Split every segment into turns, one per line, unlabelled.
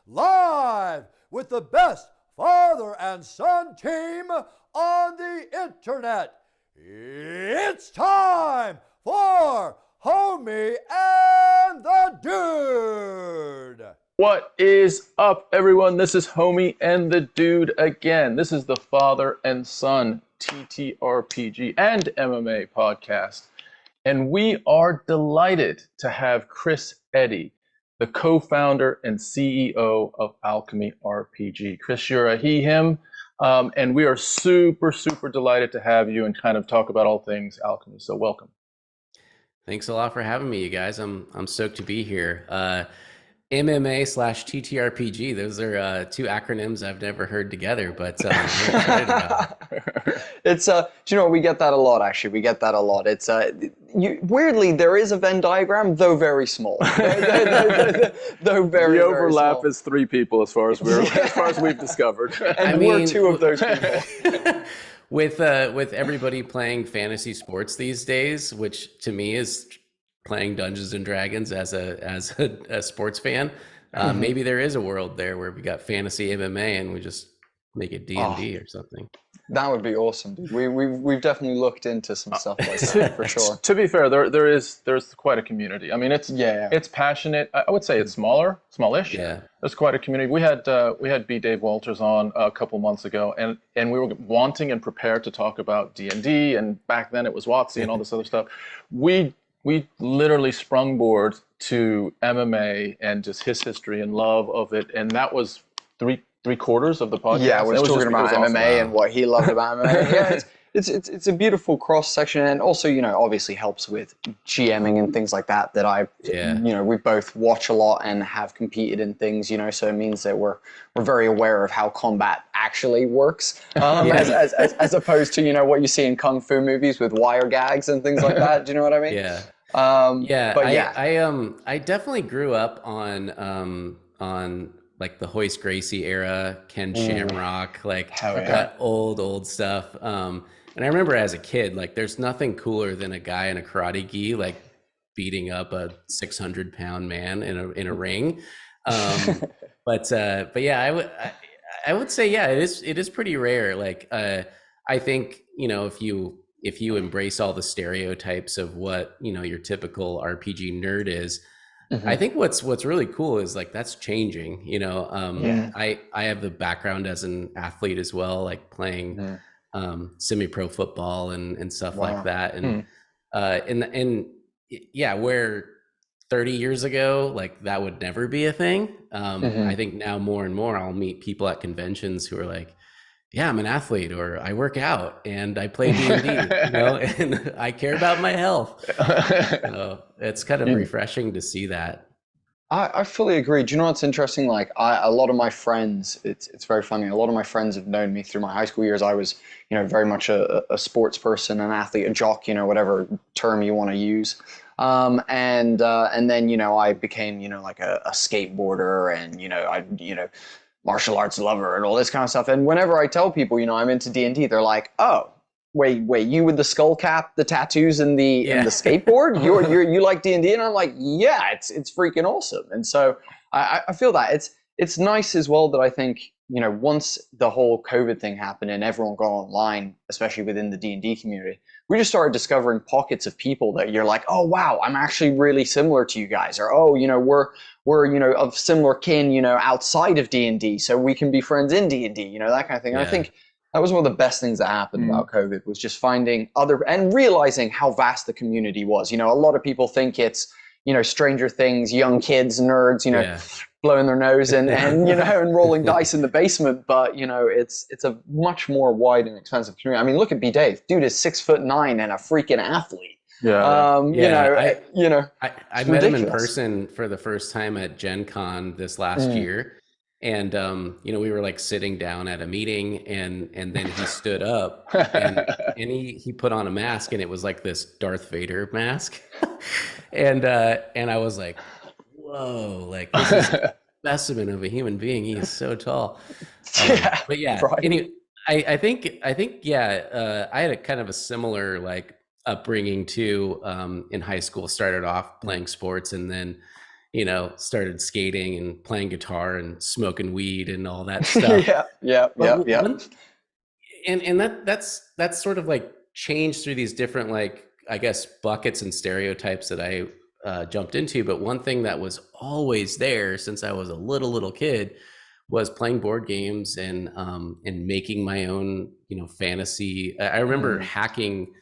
live with the best father and son team on the internet. It's time for Homie and the Dude.
What is up, everyone? This is Homie and the Dude again. This is the father and son TTRPG and MMA podcast. And we are delighted to have Chris Eddy, the co-founder and CEO of Alchemy RPG. Chris, you're a he, him, and we are super delighted to have you and kind of talk about all things Alchemy. So welcome.
Thanks a lot for having me, you guys. I'm stoked to be here. MMA/TTRPG. Those are two acronyms I've never heard together, but I'm excited about it.
It's do you know what? We get that a lot. Actually, we get that a lot. It's weirdly there is a Venn diagram, though very small. though very.
The overlap
very
is three people, as far as we've discovered.
And we're two of those people.
With everybody playing fantasy sports these days, which to me is playing Dungeons and Dragons as a sports fan, maybe there is a world there where we got fantasy MMA and we just make it D&D or something.
That would be awesome, dude. We've definitely looked into some stuff like that for sure.
To be fair, there's quite a community. I mean, it's passionate. I would say it's smallish.
Yeah.
There's quite a community. We had B. Dave Walters on a couple months ago, and we were wanting and prepared to talk about D&D, and back then it was WotC and all this other stuff. We literally sprungboard to MMA and just his history and love of it, and that was three quarters of the podcast.
Yeah, we're talking about MMA
awesome.
and what he loved about MMA. Yeah, it's a beautiful cross section, and also obviously helps with GMing and things like that. We both watch a lot and have competed in things. So it means that we're very aware of how combat actually works, as opposed to what you see in kung fu movies with wire gags and things like that. Do you know what I mean?
Yeah.
But
I definitely grew up on like the Hoist Gracie era, Ken Shamrock, that old stuff. And I remember as a kid, like there's nothing cooler than a guy in a karate gi, like beating up a 600-pound man in a ring. But yeah, I would say, yeah, it is pretty rare. Like, I think, if you embrace all the stereotypes of what, your typical RPG nerd is, I think what's really cool is like that's changing. I have the background as an athlete as well, like playing semi-pro football and stuff like that. And where 30 years ago, like that would never be a thing. I think now more and more I'll meet people at conventions who are like, yeah, I'm an athlete, or I work out and I play D&D, and I care about my health. So it's kind of refreshing to see that.
I fully agree. Do you know what's interesting? Like a lot of my friends, it's very funny. A lot of my friends have known me through my high school years. I was, very much a sports person, an athlete, a jock, whatever term you want to use. And then, I became, like a skateboarder and, martial arts lover and all this kind of stuff. And whenever I tell people, I'm into D&D, they're like, oh, wait, you with the skull cap, the tattoos, and the skateboard? You like D&D? And I'm like, yeah, it's freaking awesome. And so I feel that it's nice as well that I think, once the whole COVID thing happened and everyone got online, especially within the D&D community, we just started discovering pockets of people that you're like, oh wow, I'm actually really similar to you guys, or oh, we're of similar kin, outside of D&D, so we can be friends in D&D, that kind of thing.
Yeah.
And I think that was one of the best things that happened about COVID, was just finding and realizing how vast the community was. A lot of people think it's, Stranger Things, young kids, nerds, blowing their nose and and rolling dice in the basement. But, it's a much more wide and expansive community. I mean, look at B. Dave. Dude is 6'9" and a freaking athlete.
I met
ridiculous.
him in person for the first time at Gen Con this last year. And, we were like sitting down at a meeting and then he stood up and he put on a mask, and it was like this Darth Vader mask. and I was like, whoa, like this is a specimen of a human being. He is so tall. But yeah,
right.
Anyway, I think, I had a kind of a similar like upbringing too. In high school, started off playing sports, and then started skating and playing guitar and smoking weed and all that stuff.
Yeah.
And that's sort of like changed through these different, like, I guess, buckets and stereotypes that I jumped into. But one thing that was always there since I was a little kid was playing board games and making my own, fantasy. I remember hacking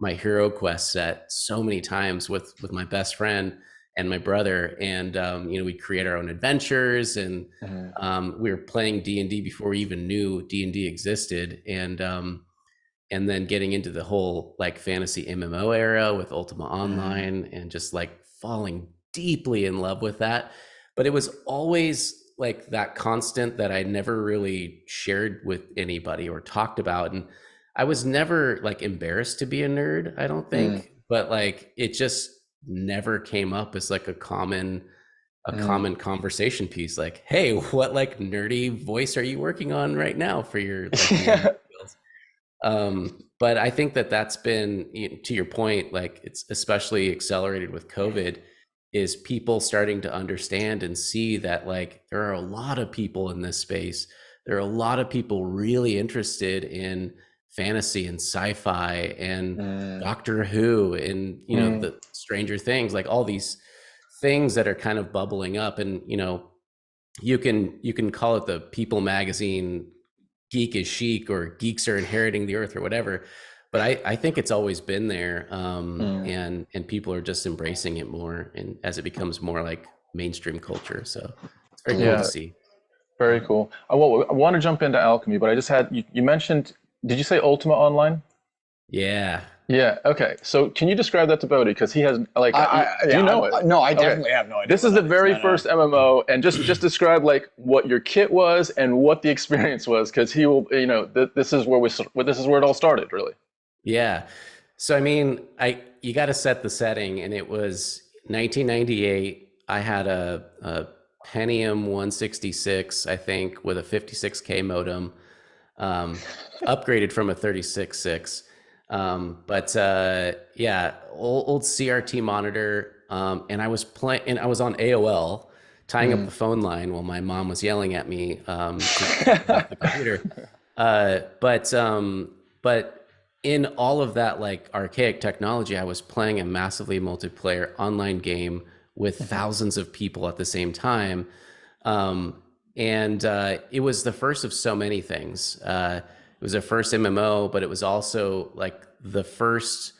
my Hero Quest set so many times with my best friend and my brother, and we'd create our own adventures, and we were playing D&D before we even knew D&D existed, and then getting into the whole like fantasy MMO era with Ultima Online, and just like falling deeply in love with that. But it was always like that constant that I never really shared with anybody or talked about, and I was never like embarrassed to be a nerd, I don't think, but like it just never came up as like a common conversation piece. Like, hey, what like nerdy voice are you working on right now for your like, skills? But I think that that's been, to your point, like it's especially accelerated with COVID, is people starting to understand and see that like there are a lot of people in this space. There are a lot of people really interested in fantasy and sci-fi and Doctor Who and the Stranger Things, like all these things that are kind of bubbling up. And you can call it the People magazine geek is chic, or geeks are inheriting the earth, or whatever, but I think it's always been there, and people are just embracing it more, and as it becomes more like mainstream culture. So it's very cool to see.
Very cool. I want to jump into Alchemy, but I just had you mentioned, did you say Ultima Online?
Yeah.
Okay. So can you describe that to Bodhi? Because he has like, do you know it?
No, I definitely have no idea.
This is the very first MMO, and just describe like what your kit was and what the experience was, because he will, this is where it all started, really.
Yeah. So I mean, you got to set the setting, and it was 1998. I had a Pentium 166, I think, with a 56K modem, upgraded from a 36.6. Yeah, old CRT monitor. And I was on AOL, tying up the phone line while my mom was yelling at me to the computer. But in all of that like archaic technology, I was playing a massively multiplayer online game with thousands of people at the same time. It was the first of so many things. It was the first MMO, but it was also like the first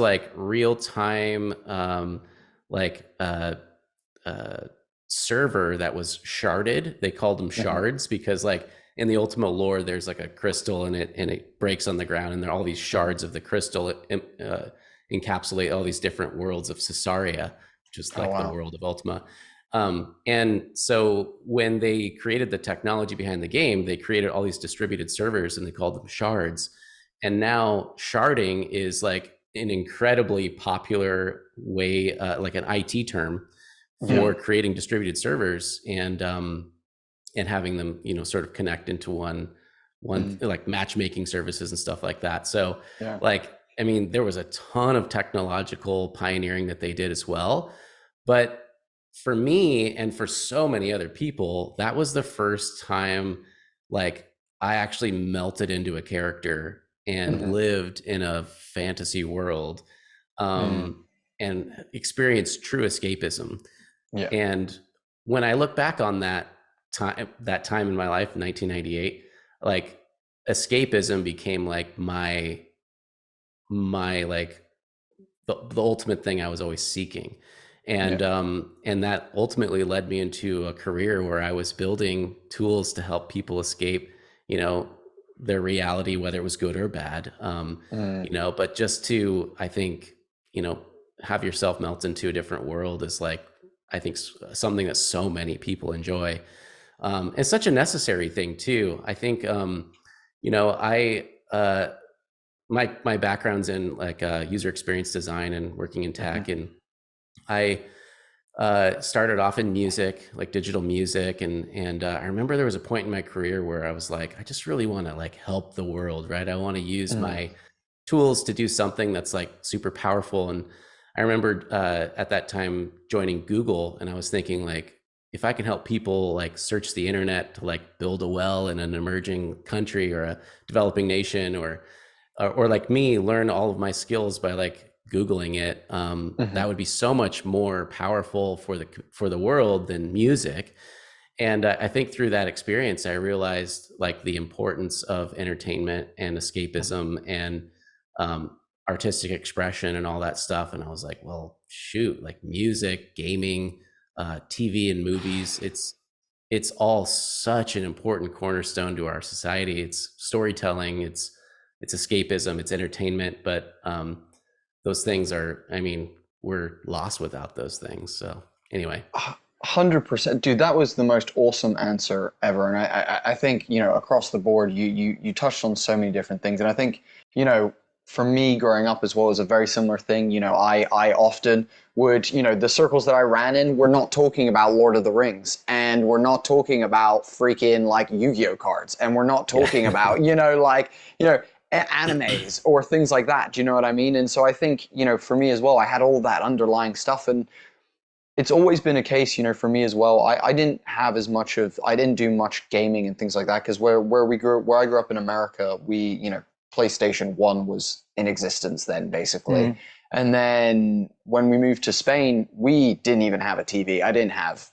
like real time server that was sharded. They called them shards because like in the Ultima lore, there's like a crystal and it breaks on the ground, and there are all these shards of the crystal encapsulate all these different worlds of Caesarea, which is like the world of Ultima. And so when they created the technology behind the game, they created all these distributed servers, and they called them shards. And now sharding is like an incredibly popular way, like an IT term for creating distributed servers and having them, sort of connect into one like matchmaking services and stuff like that. So like, I mean, there was a ton of technological pioneering that they did as well. But for me and for so many other people, that was the first time like I actually melted into a character and lived in a fantasy world, and experienced true escapism. And when I look back on that time in my life, 1998, like escapism became like my like the ultimate thing I was always seeking. And that ultimately led me into a career where I was building tools to help people escape, their reality, whether it was good or bad, but just to, I think, have yourself melt into a different world is like, I think something that so many people enjoy. It's such a necessary thing too. I think, my background's in like user experience design and working in tech, and I started off in music, like digital music, and I remember there was a point in my career where I was like, I just really want to like help the world, right? I want to use my tools to do something that's like super powerful. And I remember at that time joining Google, and I was thinking like, if I can help people like search the internet to like build a well in an emerging country or a developing nation, or like me learn all of my skills by like Googling it, that would be so much more powerful for the world than music. And I think through that experience, I realized like the importance of entertainment and escapism and artistic expression and all that stuff. And I was like, well, shoot, like music, gaming, TV and movies, it's all such an important cornerstone to our society. It's storytelling, it's escapism, it's entertainment. But those things are, I mean, we're lost without those things. So anyway.
100%, dude. That was the most awesome answer ever, and I think, you know, across the board, you touched on so many different things, and I think, you know, for me growing up as well is a very similar thing. You know, I often would, you know, the circles that I ran in, we're not talking about Lord of the Rings, and we're not talking about freaking like Yu-Gi-Oh cards, and we're not talking about, you know, like, you know, animes or things like that. Do you know what I mean? And so I think, you know, for me as well, I had all that underlying stuff, and it's always been a case, you know, for me as well. I didn't have as much of, I didn't do much gaming and things like that, because where I grew up in America, you know, PlayStation 1 was in existence then, basically. And then when we moved to Spain, we didn't even have a TV.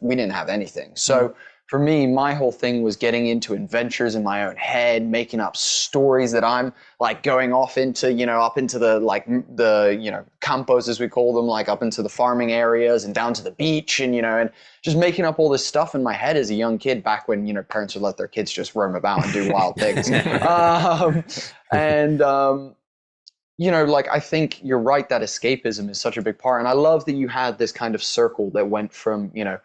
We didn't have anything. So for me, my whole thing was getting into adventures in my own head, making up stories that I'm like going off into, you know, up into the, like the, you know, campos as we call them, like up into the farming areas and down to the beach, and, you know, and just making up all this stuff in my head as a young kid, back when, you know, parents would let their kids just roam about and do wild things. You know, like, I think you're right that escapism is such a big part. And I love that you had this kind of circle that went from, you know,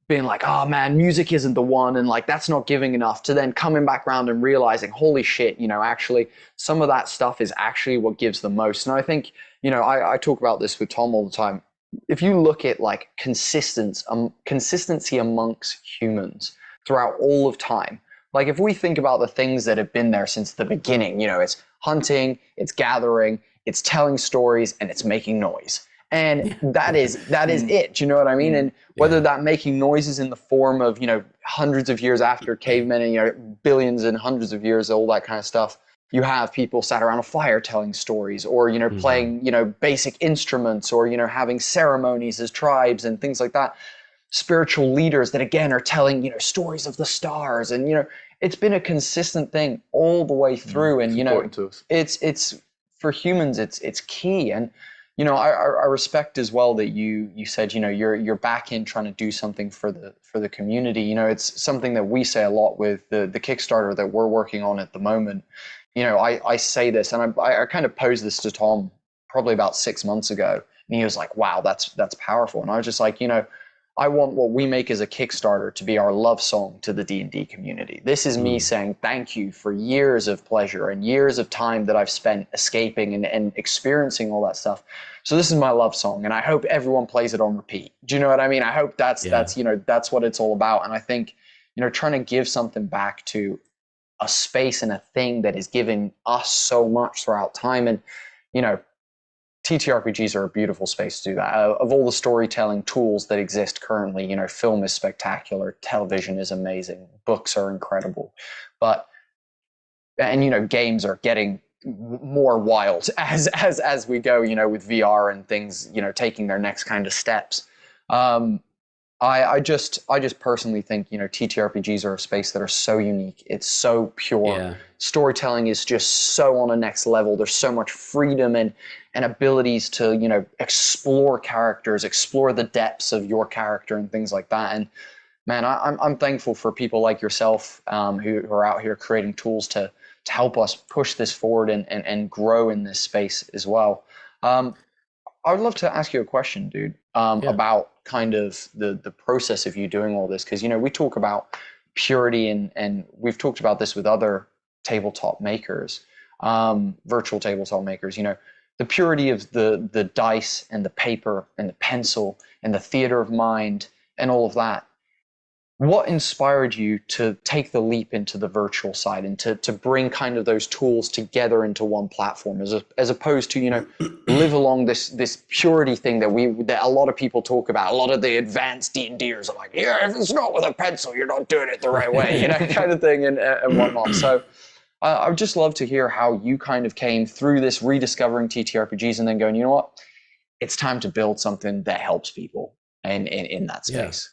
being like, oh man, music isn't the one, and like that's not giving enough, to then coming back around and realizing, holy shit, you know, actually some of that stuff is actually what gives the most. And I think, you know, I talk about this with Tom all the time. If you look at like consistency amongst humans throughout all of time, like if we think about the things that have been there since the beginning, you know, it's hunting, it's gathering, it's telling stories, and it's making noise. And that is it. Do you know what I mean? And whether that making noises in the form of, you know, hundreds of years after cavemen, and, you know, billions and hundreds of years, all that kind of stuff, you have people sat around a fire telling stories, or, you know, playing, you know, basic instruments, or, you know, having ceremonies as tribes and things like that. Spiritual leaders that, again, are telling, you know, stories of the stars. And, you know, it's been a consistent thing all the way through. And, you know, it's for humans, it's key. And, you know, I respect as well that you said, you know, you're back in trying to do something for the community. You know, it's something that we say a lot with the Kickstarter that we're working on at the moment. You know, I say this, and I kind of posed this to Tom probably about 6 months ago, and he was like, wow, that's powerful. And I was just like, you know, I want what we make as a Kickstarter to be our love song to the D&D community. This is me saying thank you for years of pleasure and years of time that I've spent escaping and experiencing all that stuff. So this is my love song, and I hope everyone plays it on repeat. Do you know what I mean? I hope that's you know, that's what it's all about. And I think, you know, trying to give something back to a space and a thing that has given us so much throughout time. And, you know, TTRPGs are a beautiful space to do that. Of all the storytelling tools that exist currently, you know, film is spectacular, television is amazing, books are incredible, and you know, games are getting more wild as we go, you know, with VR and things, you know, taking their next kind of steps. I just personally think, you know, TTRPGs are a space that are so unique. It's so pure. Yeah. Storytelling is just so on a next level. There's so much freedom and abilities to, you know, explore characters, explore the depths of your character and things like that. And man, I'm thankful for people like yourself who are out here creating tools to help us push this forward and grow in this space as well. I would love to ask you a question, dude, about kind of the process of you doing all this. Because, you know, we talk about purity and we've talked about this with other tabletop makers, virtual tabletop makers, you know, the purity of the dice and the paper and the pencil and the theater of mind and all of that. what inspired you to take the leap into the virtual side and to bring kind of those tools together into one platform, as opposed to, you know, live along this purity thing that a lot of people talk about. A lot of the advanced D&Ders are like, yeah, if it's not with a pencil, you're not doing it the right way, you know, kind of thing, and whatnot. So I would just love to hear how you kind of came through this rediscovering TTRPGs and then going, you know what, it's time to build something that helps people and in that space.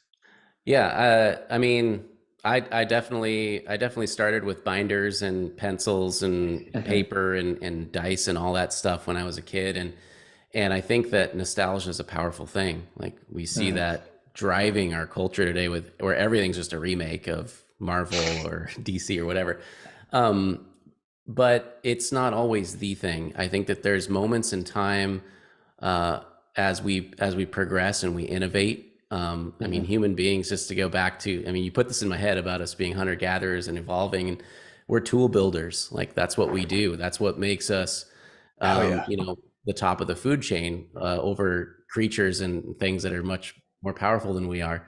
Yeah, I mean, I definitely started with binders and pencils and paper and dice and all that stuff when I was a kid, and I think that nostalgia is a powerful thing. Like we see that driving our culture today, where everything's just a remake of Marvel or DC or whatever. But it's not always the thing. I think that there's moments in time as we progress and we innovate. I mean, human beings, just to go back to, I mean, you put this in my head about us being hunter-gatherers and evolving, and we're tool builders. Like that's what we do. That's what makes us, you know, the top of the food chain over creatures and things that are much more powerful than we are.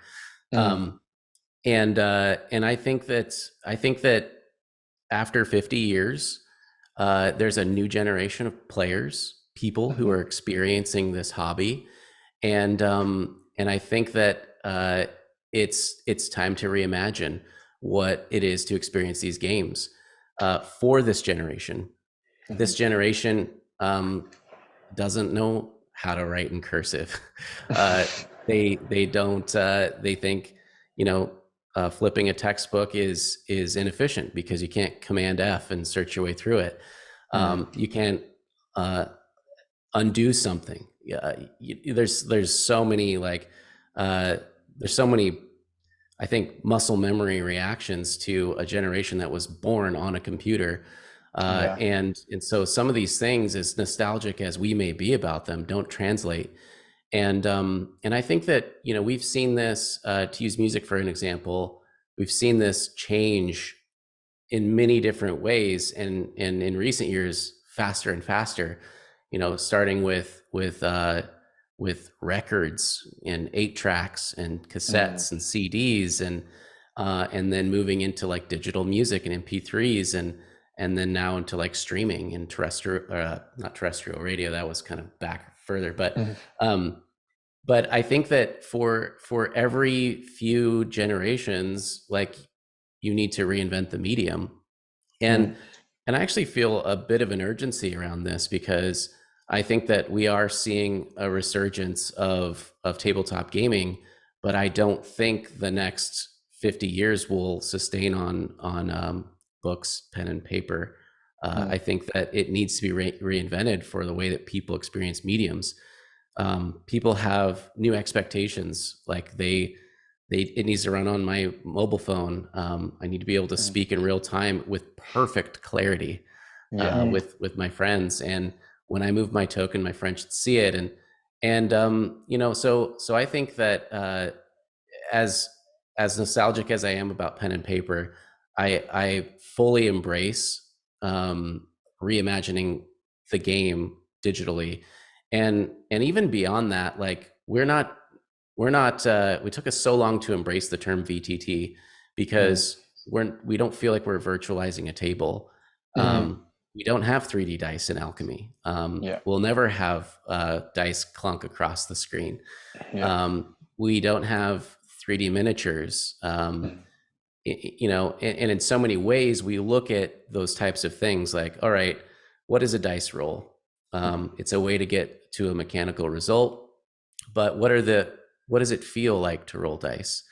And I think that after 50 years, there's a new generation of players, people who are experiencing this hobby, and I think that it's time to reimagine what it is to experience these games for this generation. This generation doesn't know how to write in cursive. They don't. They think, you know, flipping a textbook is inefficient because you can't Command F and search your way through it. You can't undo something. There's so many there's so many, I think, muscle memory reactions to a generation that was born on a computer. And so some of these things, as nostalgic as we may be about them, don't translate. And I think that, you know, we've seen this, to use music for an example, we've seen this change in many different ways, and in recent years, faster and faster, you know, starting with records and 8-tracks and cassettes and CDs, and then moving into like digital music and MP3s, and then now into like streaming and not terrestrial radio. That was kind of back further, but I think that for every few generations, like, you need to reinvent the medium, and I actually feel a bit of an urgency around this, because I think that we are seeing a resurgence of tabletop gaming, but I don't think the next 50 years will sustain on books, pen and paper. I think that it needs to be reinvented for the way that people experience mediums. People have new expectations, like it needs to run on my mobile phone. I need to be able to speak in real time with perfect clarity with my friends, and when I move my token, my friends should see it. And you know, so I think that as nostalgic as I am about pen and paper, I fully embrace reimagining the game digitally, and even beyond that. Like we took us so long to embrace the term VTT because we don't feel like we're virtualizing a table. We don't have 3D dice in Alchemy. We'll never have dice clunk across the screen. We don't have 3D miniatures. You know, and in so many ways, we look at those types of things like, all right, what is a dice roll? It's a way to get to a mechanical result, but what does it feel like to roll dice?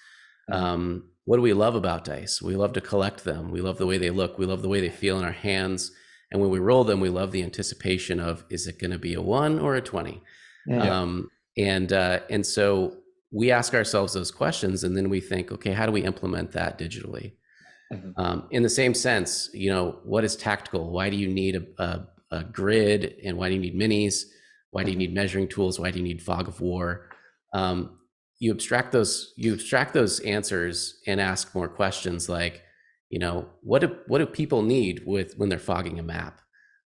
What do we love about dice? We love to collect them. We love the way they look. We love the way they feel in our hands. And when we roll them, we love the anticipation of, is it going to be a 1 or a 20? And so we ask ourselves those questions, and then we think, okay, how do we implement that digitally? In the same sense, you know, what is tactical? Why do you need a grid, and why do you need minis? Why do you need measuring tools? Why do you need fog of war? You abstract those answers and ask more questions like, you know, what do people need when they're fogging a map?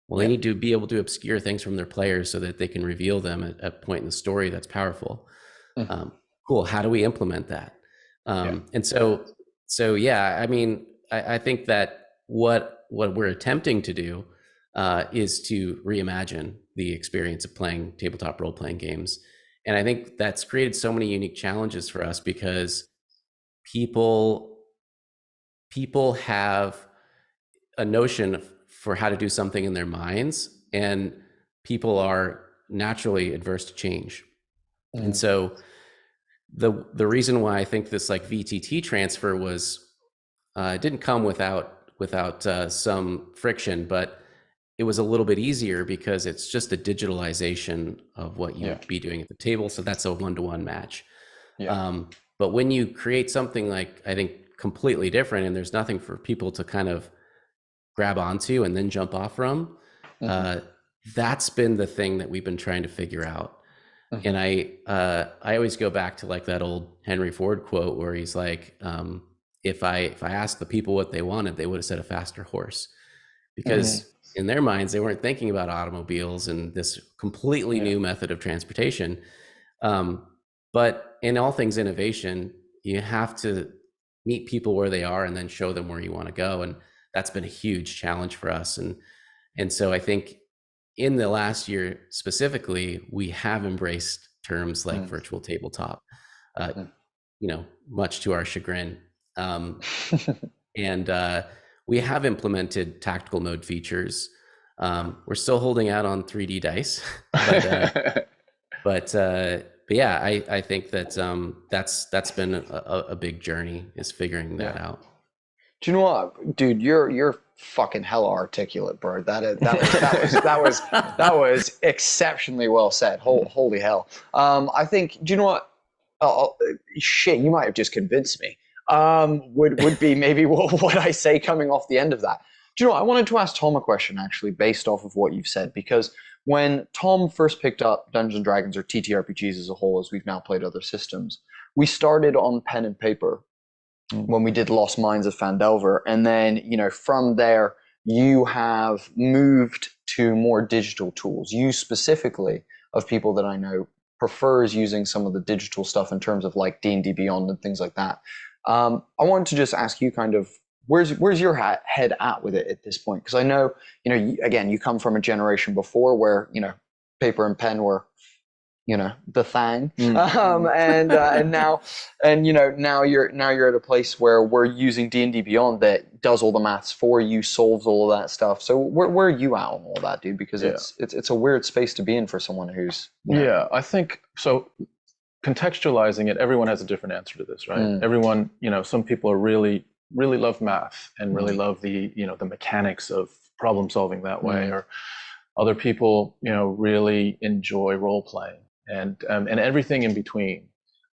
Well, they need to be able to obscure things from their players so that they can reveal them at a point in the story that's powerful. Cool. How do we implement that? And so So yeah, I mean, I think that what we're attempting to do is to reimagine the experience of playing tabletop role playing games, and I think that's created so many unique challenges for us because people have a notion for how to do something in their minds, and people are naturally adverse to change. And so the reason why I think this like VTT transfer was didn't come without some friction, but it was a little bit easier because it's just a digitalization of what you would be doing at the table. So that's a one-to-one match. But when you create something like, I think, completely different, and there's nothing for people to kind of grab onto and then jump off from, that's been the thing that we've been trying to figure out. And I always go back to like that old Henry Ford quote where he's like, if I asked the people what they wanted, they would have said a faster horse, because in their minds, they weren't thinking about automobiles and this completely new method of transportation. But in all things innovation, you have to meet people where they are and then show them where you want to go. And that's been a huge challenge for us. And so I think in the last year specifically, we have embraced terms like virtual tabletop, much to our chagrin. And we have implemented tactical mode features. We're still holding out on 3D dice, but yeah, I think that that's been a big journey, is figuring that out.
Do you know what, dude? You're fucking hella articulate, bro. That was exceptionally well said. Holy hell. I think. Do you know what? Shit, you might have just convinced me. Would be maybe what I say coming off the end of that. Do you know what? I wanted to ask Tom a question actually, based off of what you've said, because when Tom first picked up Dungeons & Dragons, or TTRPGs as a whole, as we've now played other systems, we started on pen and paper when we did Lost Mines of Phandelver. And then, from there, you have moved to more digital tools. You specifically, of people that I know, prefers using some of the digital stuff in terms of like D&D Beyond and things like that. I wanted to just ask you kind of, where's your head at with it at this point? Because I know, again, you come from a generation before where, paper and pen were, the thing. And now you're at a place where we're using D&D Beyond that does all the maths for you, solves all of that stuff. So where are you at on all that, dude? Because it's a weird space to be in for someone who's
I think so. Contextualizing it, everyone has a different answer to this, right? Everyone, some people are really love math and really love the the mechanics of problem solving that way, or other people really enjoy role playing and everything in between.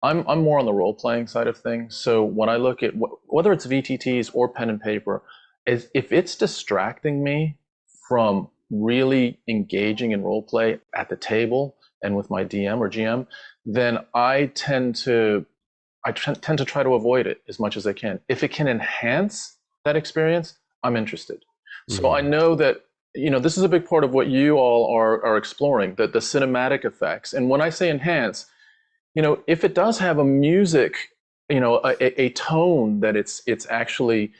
I'm more on the role playing side of things. So when I look at whether it's VTTs or pen and paper, if it's distracting me from really engaging in role play at the table and with my DM or GM, then I tend to try to avoid it as much as I can. If it can enhance that experience, I'm interested. So I know that this is a big part of what you all are exploring, the cinematic effects. And when I say enhance, if it does have a music, a tone that it's actually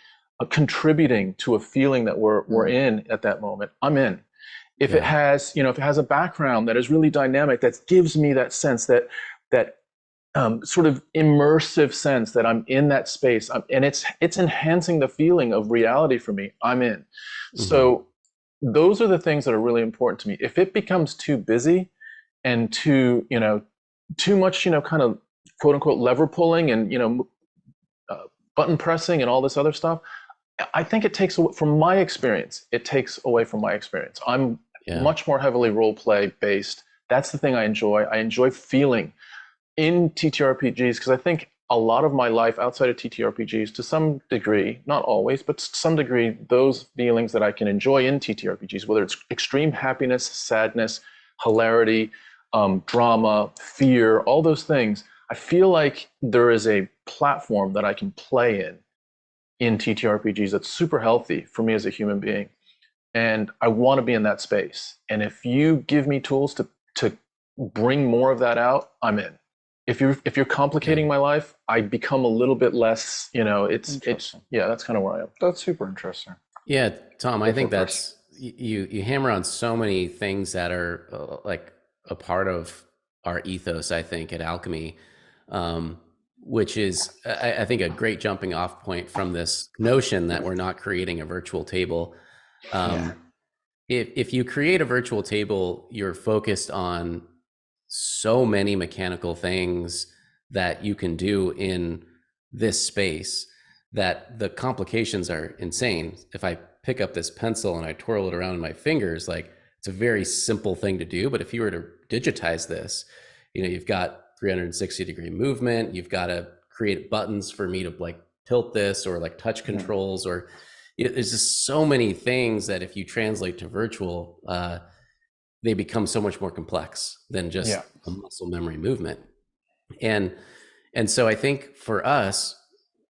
contributing to a feeling that we're in at that moment, I'm in. If it has, if it has a background that is really dynamic, that gives me that sense, that sort of immersive sense that I'm in that space, and it's enhancing the feeling of reality for me, I'm in. So those are the things that are really important to me. If it becomes too busy and too much, kind of quote unquote lever pulling and button pressing and all this other stuff, I think it takes away from my experience. It takes away from my experience. I'm much more heavily role play based. That's the thing I enjoy. I enjoy feeling in TTRPGs, because I think a lot of my life outside of TTRPGs, to some degree, not always, but to some degree, those feelings that I can enjoy in TTRPGs, whether it's extreme happiness, sadness, hilarity, drama, fear, all those things, I feel like there is a platform that I can play in TTRPGs that's super healthy for me as a human being. And I want to be in that space. And if you give me tools to bring more of that out, I'm in. if you're complicating my life, I become a little bit less, it's yeah, that's kind of where I am.
That's super interesting.
Yeah, Tom, I think
for it first.
that's you hammer on so many things that are like a part of our ethos, I think, at Alchemy, which is, I think, a great jumping off point from this notion that we're not creating a virtual table. If you create a virtual table, you're focused on so many mechanical things that you can do in this space that the complications are insane. If I pick up this pencil and I twirl it around in my fingers, like, it's a very simple thing to do. But if you were to digitize this, you've got 360-degree movement. You've got to create buttons for me to like tilt this, or like touch controls, or there's just so many things that if you translate to virtual, they become so much more complex than just a muscle memory movement. And so I think for us,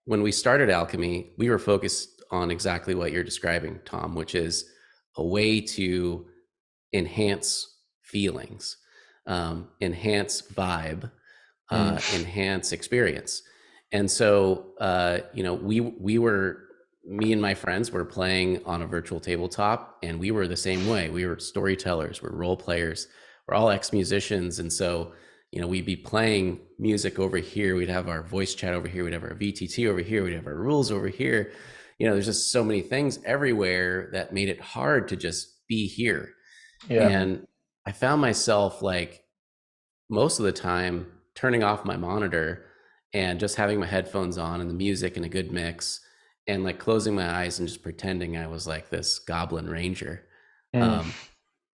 when we started Alchemy, we were focused on exactly what you're describing, Tom, which is a way to enhance feelings, enhance vibe, enhance experience. And so, me and my friends were playing on a virtual tabletop, and we were the same way. We were storytellers, we're role players, we're all ex-musicians. And so, we'd be playing music over here, we'd have our voice chat over here, we'd have our VTT over here, we'd have our rules over here. There's just so many things everywhere that made it hard to just be here. And I found myself, like, most of the time turning off my monitor and just having my headphones on and the music and a good mix, and like closing my eyes and just pretending I was like this goblin ranger, in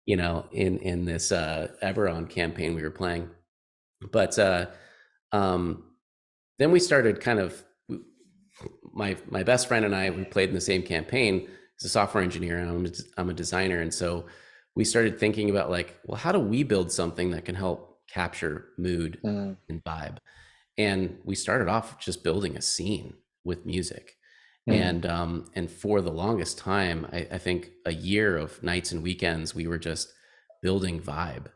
this Eberron campaign we were playing. But then we started kind of, my best friend and I, we played in the same campaign, is a software engineer, and I'm a designer. And so we started thinking about, like, well, how do we build something that can help capture mood and vibe? And we started off just building a scene with music. And for the longest time, I think a year of nights and weekends, we were just building vibe.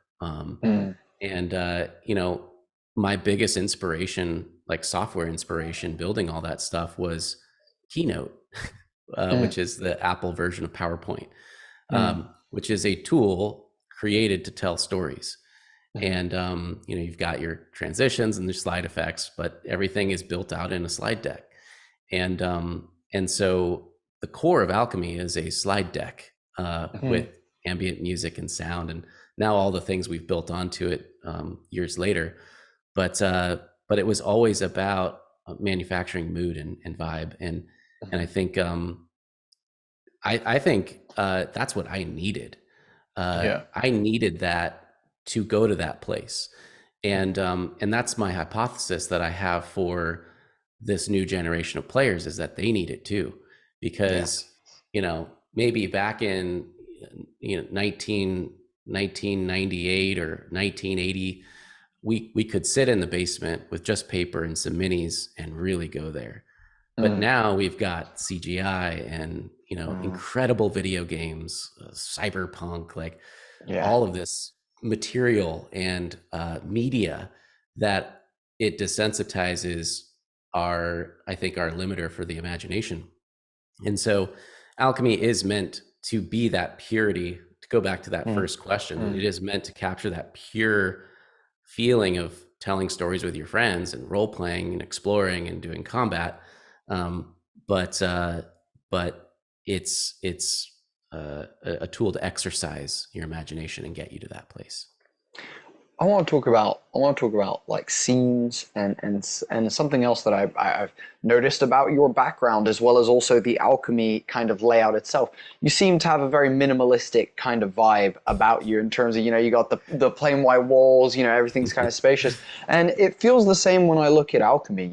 My biggest inspiration, like software inspiration, building all that stuff, was Keynote, which is the Apple version of PowerPoint, which is a tool created to tell stories. And, you've got your transitions and your slide effects, but everything is built out in a slide deck. And so the core of Alchemy is a slide deck with ambient music and sound, and now all the things we've built onto it years later. But it was always about manufacturing mood and vibe, and I think I think that's what I needed. I needed that to go to that place, and that's my hypothesis that I have for this new generation of players, is that they need it too, because maybe back in 1998 or 1980, we could sit in the basement with just paper and some minis and really go there. But now we've got CGI and incredible video games, cyberpunk, like all of this material and media that it desensitizes our limiter for the imagination. And so Alchemy is meant to be that purity. To go back to that first question, it is meant to capture that pure feeling of telling stories with your friends and role playing and exploring and doing combat. But it's a tool to exercise your imagination and get you to that place.
I want to talk about like scenes and something else that I've noticed about your background, as well as also the Alchemy kind of layout itself. You seem to have a very minimalistic kind of vibe about you, in terms of, you got the plain white walls, everything's kind of spacious, and it feels the same when I look at Alchemy.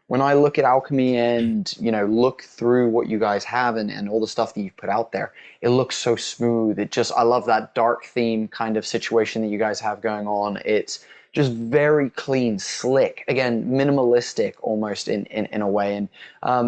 When I look at Alchemy and, look through what you guys have and all the stuff that you've put out there, it looks so smooth. I love that dark theme kind of situation that you guys have going on. It's just very clean, slick, again, minimalistic almost in a way. And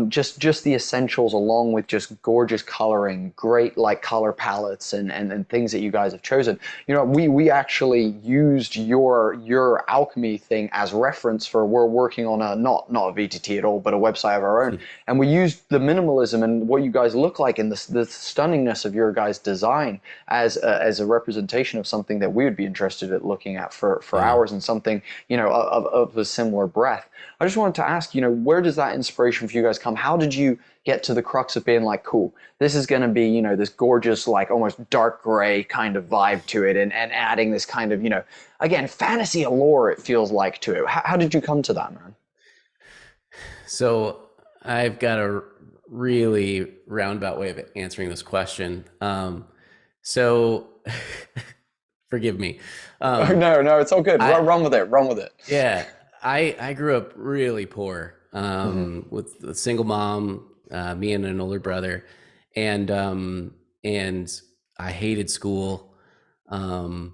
just the essentials, along with just gorgeous coloring, great like color palettes and things that you guys have chosen. We actually used your alchemy thing as reference for, we're working on a not a VTT at all, but a website of our own, and we used the minimalism and what you guys look like and the stunningness of your guys' design as a representation of something that we would be interested at looking at for hours, and something of a similar breadth. I just wanted to ask, where does that inspiration for you guys come? How did you get to the crux of being like, cool, this is going to be, this gorgeous, like almost dark gray kind of vibe to it, and adding this kind of, again, fantasy allure, it feels like, to it. How did you come to that, man?
So I've got a really roundabout way of answering this question. So forgive me.
No, it's all good. Run with it.
Yeah. I grew up really poor, with a single mom, me and an older brother, and I hated school. Long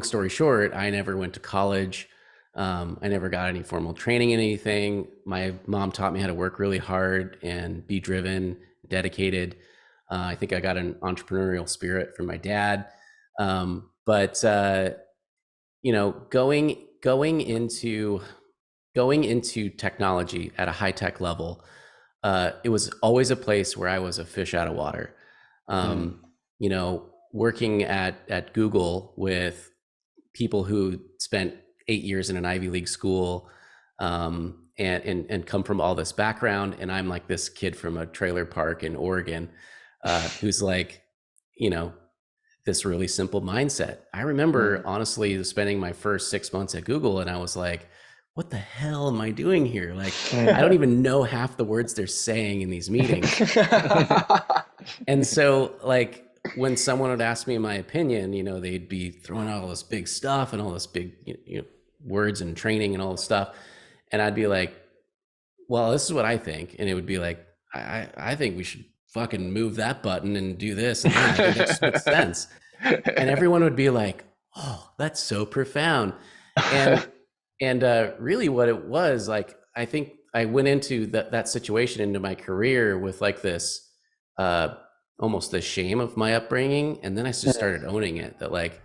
story short, I never went to college. I never got any formal training in anything. My mom taught me how to work really hard and be driven, dedicated. I think I got an entrepreneurial spirit from my dad. Going into technology at a high tech level, it was always a place where I was a fish out of water. Working at Google with people who spent 8 years in an Ivy League school, and come from all this background, and I'm like this kid from a trailer park in Oregon, who's like, this really simple mindset. I remember honestly spending my first 6 months at Google, and I was like, what the hell am I doing here? Like, I don't even know half the words they're saying in these meetings. And so, like, when someone would ask me my opinion, they'd be throwing out all this big stuff and all this big words and training and all this stuff. And I'd be like, well, this is what I think. And it would be like, I think we should fucking move that button and do this and that. It just makes sense. And everyone would be like, oh, that's so profound. And really what it was, like, I think I went into that situation, into my career with like this, almost the shame of my upbringing. And then I just started owning it, that like,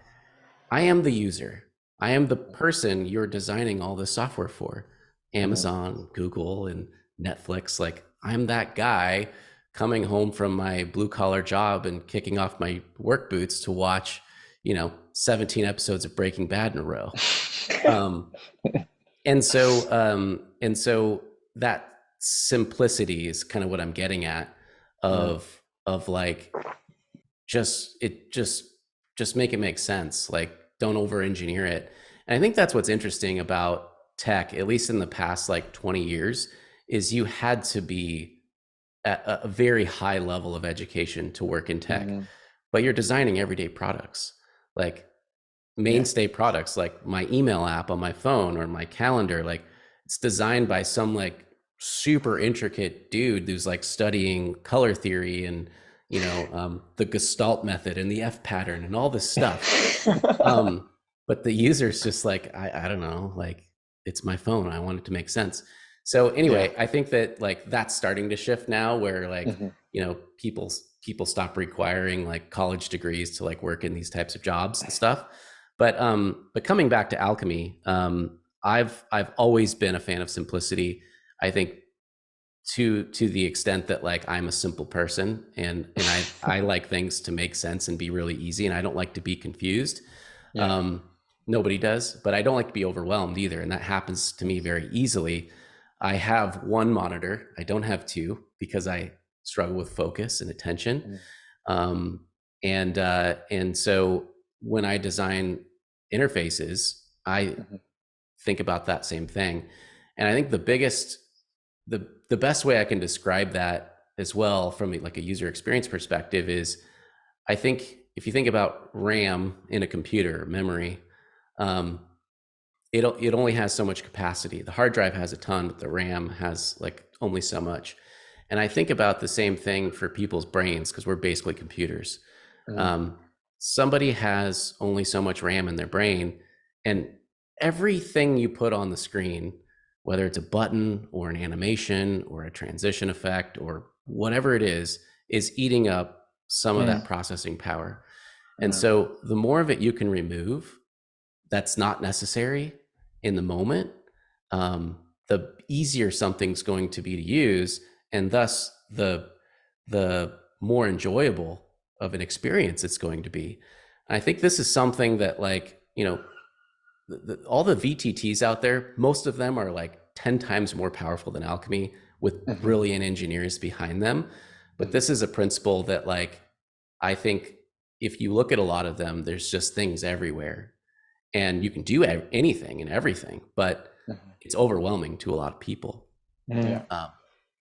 I am the user. I am the person you're designing all this software for. Amazon, Google, and Netflix. Like, I'm that guy coming home from my blue collar job and kicking off my work boots to watch, 17 episodes of Breaking Bad in a row. And so that simplicity is kind of what I'm getting at, of like, just make it make sense. Like, don't over engineer it. And I think that's what's interesting about tech, at least in the past like 20 years, is you had to be at a very high level of education to work in tech, but you're designing everyday products, like mainstay products, like my email app on my phone or my calendar. Like, it's designed by some like super intricate dude who's like studying color theory and the Gestalt method and the F pattern and all this stuff. But the user's just like, I don't know, like, it's my phone. I want it to make sense. So anyway, I think that like that's starting to shift now, where like, people stop requiring like college degrees to like work in these types of jobs and stuff. But coming back to alchemy, I've always been a fan of simplicity. I think to the extent that like I'm a simple person, and I like things to make sense and be really easy, and I don't like to be confused. Nobody does, but I don't like to be overwhelmed either, and that happens to me very easily. I have one monitor. I don't have two, because I struggle with focus and attention. And so when I design interfaces, I think about that same thing. And I think the best way I can describe that as well, from like a user experience perspective, is, I think if you think about RAM in a computer, memory, it only has so much capacity. The hard drive has a ton, but the RAM has like only so much. And I think about the same thing for people's brains, because we're basically computers. Somebody has only so much RAM in their brain, and everything you put on the screen whether it's a button or an animation or a transition effect or whatever it is eating up some of that processing power. And so the more of it you can remove that's not necessary in the moment, the easier something's going to be to use, and thus the more enjoyable of an experience it's going to be. And I think this is something that, like, all the VTTs out there, most of them are like 10 times more powerful than Alchemy with brilliant engineers behind them. But this is a principle that, like, I think if you look at a lot of them, there's just things everywhere and you can do anything and everything, but it's overwhelming to a lot of people.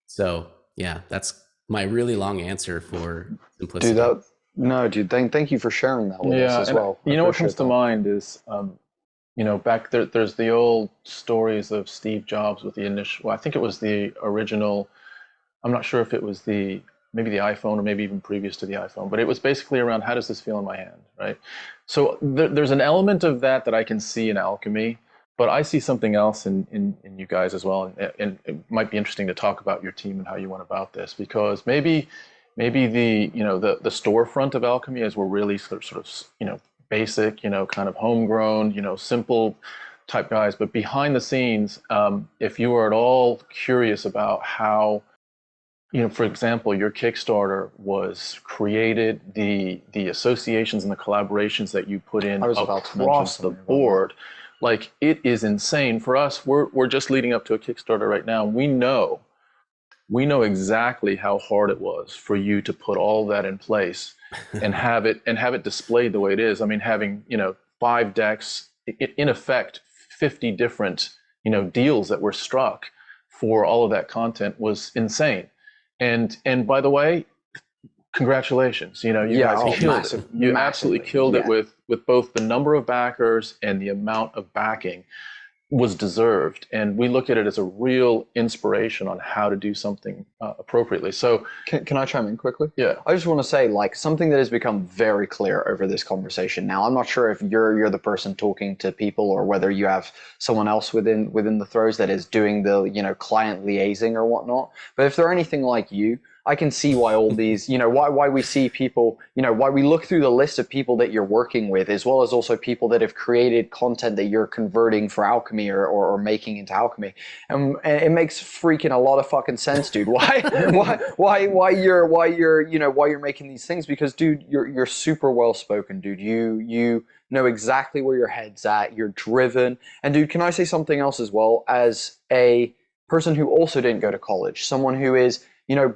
So yeah, that's my really long answer for simplicity.
Dude, thank you for sharing that with us as well.
You know what comes to mind is, back there's the old stories of Steve Jobs with the initial, well, I think it was the original, I'm not sure if it was maybe the iPhone or maybe even previous to the iPhone, but it was basically around, how does this feel in my hand, right? So there's an element of that I can see in Alchemy, but I see something else in you guys as well. And it might be interesting to talk about your team and how you went about this, because maybe the storefront of Alchemy is we're really sort of basic, kind of homegrown, simple type guys. But behind the scenes, if you are at all curious about how, for example, your Kickstarter was created, the associations and the collaborations that you put in across the board, like, it is insane. For us, we're just leading up to a Kickstarter right now. We know exactly how hard it was for you to put all that in place and have it displayed the way it is. I mean, having 5 decks, in effect 50 different deals that were struck for all of that content was insane. And by the way, congratulations. You guys killed it. You absolutely killed it with both the number of backers and the amount of backing was deserved. And we look at it as a real inspiration on how to do something appropriately. So
can I chime in quickly?
Yeah.
I just want to say, like, something that has become very clear over this conversation. Now, I'm not sure if you're the person talking to people or whether you have someone else within the throws that is doing the, client liaising or whatnot. But if they're anything like you, I can see why all these, why we see people, why we look through the list of people that you're working with, as well as also people that have created content that you're converting for Alchemy or making into Alchemy. And it makes freaking a lot of fucking sense, dude. Why you're making these things? Because, dude, you're super well spoken, dude. You know exactly where your head's at. You're driven. And, dude, can I say something else as well? As a person who also didn't go to college, someone who is,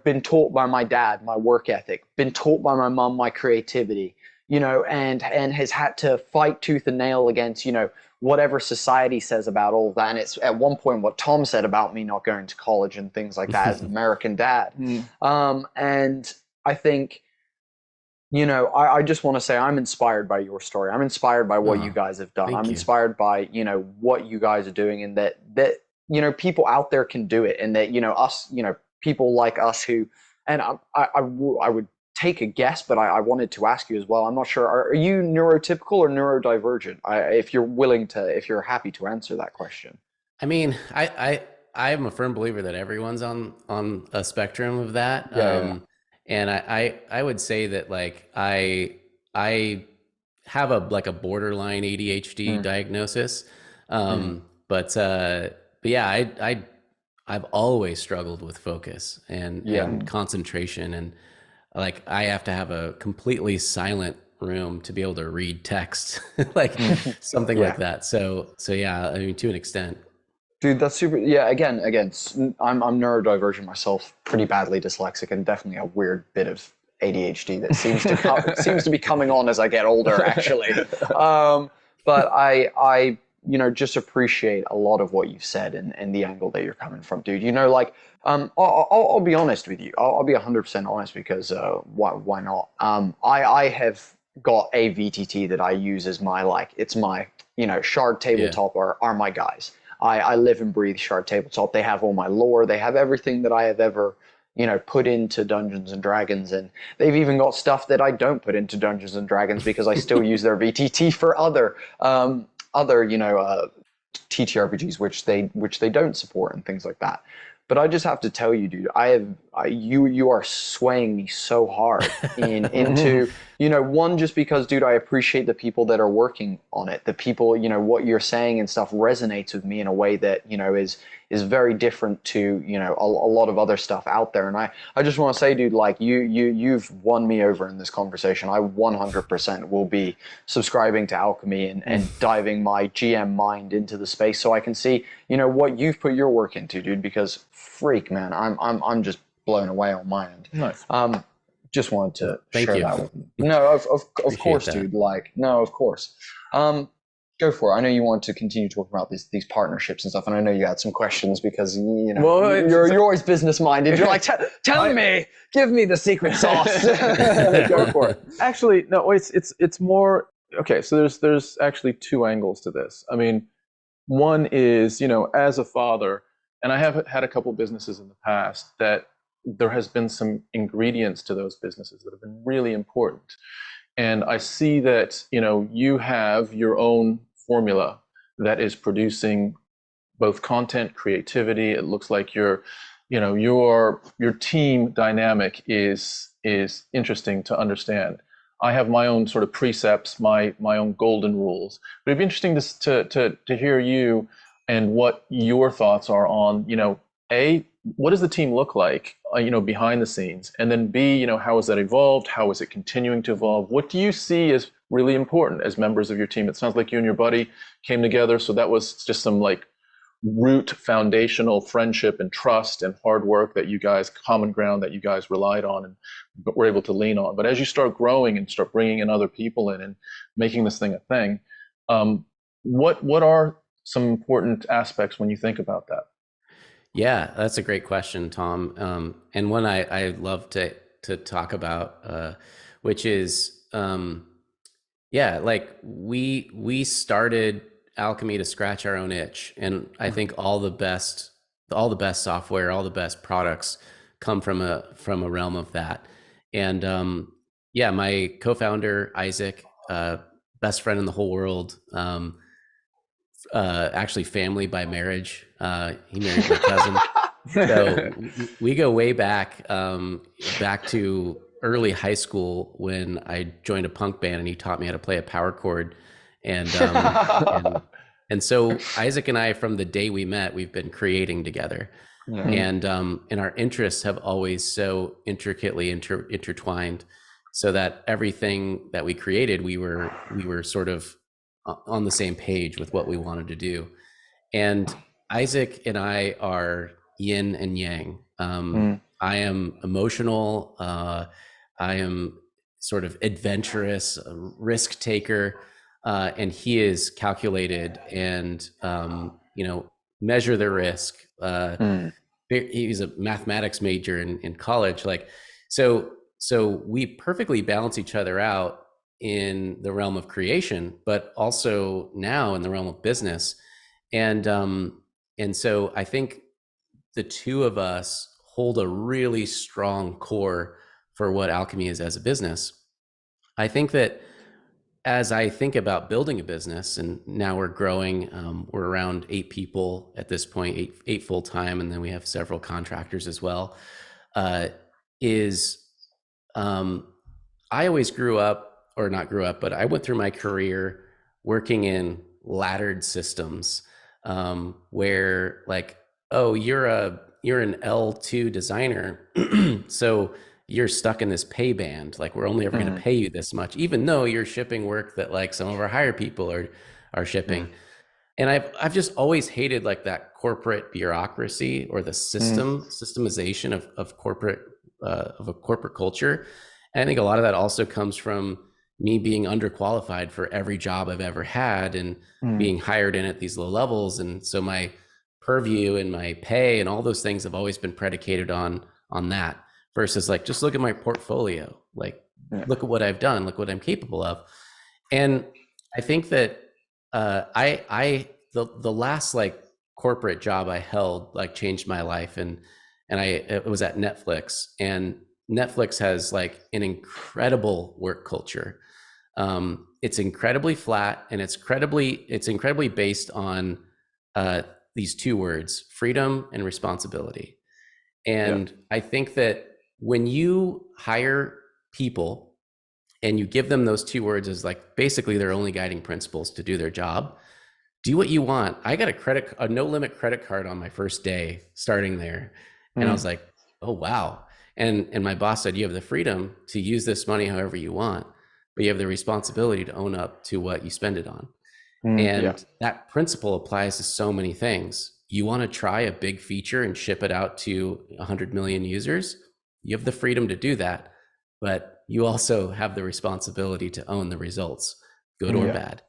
been taught by my dad my work ethic, been taught by my mom my creativity, and has had to fight tooth and nail against, whatever society says about all of that. And it's at one point what Tom said about me not going to college and things like that as an American dad. And I think, I just want to say I'm inspired by your story. I'm inspired by what you guys have done. I'm inspired by, what you guys are doing, and that people out there can do it, and that, us, people like us who, and I would take a guess, but I wanted to ask you as well. I'm not sure. Are you neurotypical or neurodivergent? If you're happy to answer that question.
I mean, I am a firm believer that everyone's on a spectrum of that. And I would say that, like, I have a borderline ADHD diagnosis. But yeah, I've always struggled with focus and concentration, and, like, I have to have a completely silent room to be able to read text, like something like that. So yeah, I mean, to an extent.
Dude, that's super. Yeah, again, I'm neurodivergent myself, pretty badly dyslexic, and definitely a weird bit of ADHD that seems to be coming on as I get older, actually. But I just appreciate a lot of what you've said and the angle that you're coming from, dude. I'll be honest with you. I'll be 100% honest, because why not? I have got a VTT that I use as my, it's my, Shard Tabletop are my guys. I live and breathe Shard Tabletop. They have all my lore. They have everything that I have ever, put into Dungeons and Dragons. And they've even got stuff that I don't put into Dungeons and Dragons because I still use their VTT for other TTRPGs which they don't support and things like that. But I just have to tell you, dude, you are swaying me so hard into, one, just because, dude, I appreciate the people that are working on it. The people, what you're saying and stuff resonates with me in a way that, is very different to, a lot of other stuff out there. And I just want to say, dude, like you've won me over in this conversation. I 100% will be subscribing to Alchemy and diving my GM mind into the space so I can see, what you've put your work into, dude, because freak, man, I'm just blown away on my end.
Nice.
Just wanted to
Thank
share
you.
that with you. No, of course,
that.
dude. Like, no, of course. Go for it. I know you want to continue talking about these partnerships and stuff, and I know you had some questions because you're always business minded. You're like, tell me, give me the secret sauce. Go for it.
Actually, no, it's more okay. So there's actually two angles to this. I mean, one is, as a father, and I have had a couple businesses in the past that there has been some ingredients to those businesses that have been really important. And I see that, you have your own formula that is producing both content, creativity. It looks like your team dynamic is interesting to understand. I have my own sort of precepts, my own golden rules. But it'd be interesting to hear you and what your thoughts are on, A, what does the team look like, behind the scenes? And then B, how has that evolved? How is it continuing to evolve? What do you see as really important as members of your team? It sounds like you and your buddy came together. So that was just some like root foundational friendship and trust and hard work that you guys, common ground that you guys relied on and were able to lean on. But as you start growing and start bringing in other people in and making this thing a thing, what are some important aspects when you think about that?
Yeah, that's a great question, Tom. And one I love to talk about, which is, like we started Alchemy to scratch our own itch, and I think all the best software, all the best products come from a realm of that. And my co-founder Isaac, best friend in the whole world. Actually family by marriage. He married my cousin. So we go way back to early high school when I joined a punk band and he taught me how to play a power chord. And so Isaac and I, from the day we met, we've been creating together. Mm-hmm. And our interests have always so intricately intertwined, so that everything that we created, we were sort of on the same page with what we wanted to do. And Isaac and I are yin and yang. I am emotional. I am sort of adventurous, risk taker, and he is calculated and measure the risk. He's a mathematics major in college. So we perfectly balance each other out in the realm of creation, but also now in the realm of business. And so I think the two of us hold a really strong core for what Alchemy is as a business. I think that as I think about building a business, and now we're growing, we're around 8 people at this point, eight full-time, and then we have several contractors as well, I always but I went through my career working in laddered systems, where you're an L2 designer, so you're stuck in this pay band. We're only ever going to pay you this much, even though you're shipping work that some of our higher people are shipping. And I've just always hated that corporate bureaucracy or the systemization of a corporate culture. And I think a lot of that also comes from me being underqualified for every job I've ever had and being hired in at these low levels. And so my purview and my pay and all those things have always been predicated on that, versus just look at my portfolio, look at what I've done, look what I'm capable of. And I think that the last corporate job I held changed my life, and it was at Netflix. And Netflix has an incredible work culture. It's incredibly flat, and it's incredibly based on these two words, freedom and responsibility. And I think that when you hire people and you give them those two words as like basically their only guiding principles to do their job, do what you want. I got a no limit credit card on my first day starting there. And I was like, oh, wow. And my boss said, you have the freedom to use this money however you want, but you have the responsibility to own up to what you spend it on. And that principle applies to so many things. You want to try a big feature and ship it out to 100 million users, you have the freedom to do that, but you also have the responsibility to own the results, good or bad.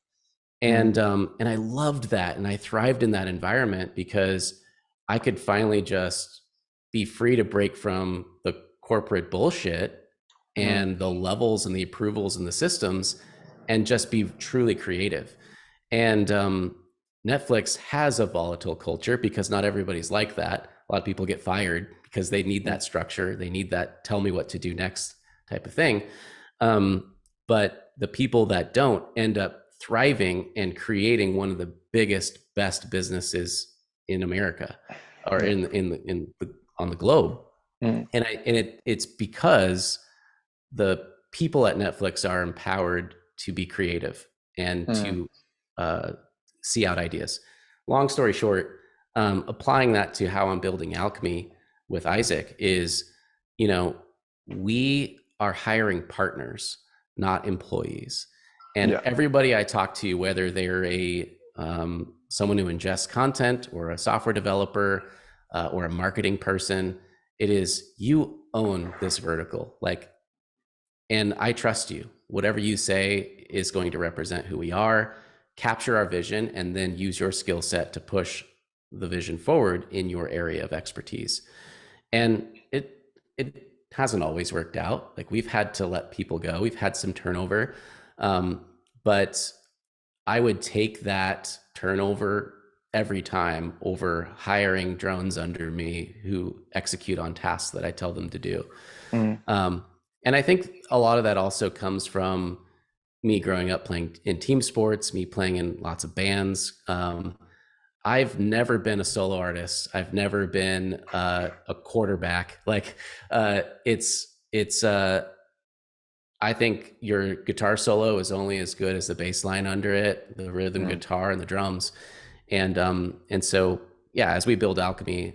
And I loved that, and I thrived in that environment because I could finally just be free to break from the corporate bullshit and the levels and the approvals and the systems and just be truly creative. And Netflix has a volatile culture because not everybody's like that. A lot of people get fired because they need that structure. They need that tell me what to do next type of thing. But the people that don't end up thriving and creating one of the biggest, best businesses in America or on the globe. And it's because the people at Netflix are empowered to be creative and to see out ideas. Long story short, applying that to how I'm building Alchemy with Isaac is, we are hiring partners, not employees. And everybody I talk to, whether they're someone who ingests content or a software developer or a marketing person, it is, you own this vertical. And I trust you. Whatever you say is going to represent who we are. Capture our vision, and then use your skill set to push the vision forward in your area of expertise. And it hasn't always worked out. We've had to let people go. We've had some turnover. But I would take that turnover every time over hiring drones under me who execute on tasks that I tell them to do. And I think a lot of that also comes from me growing up playing in team sports, me playing in lots of bands. I've never been a solo artist. I've never been a quarterback. I think your guitar solo is only as good as the bass line under it, the rhythm guitar and the drums. And so, as we build Alchemy,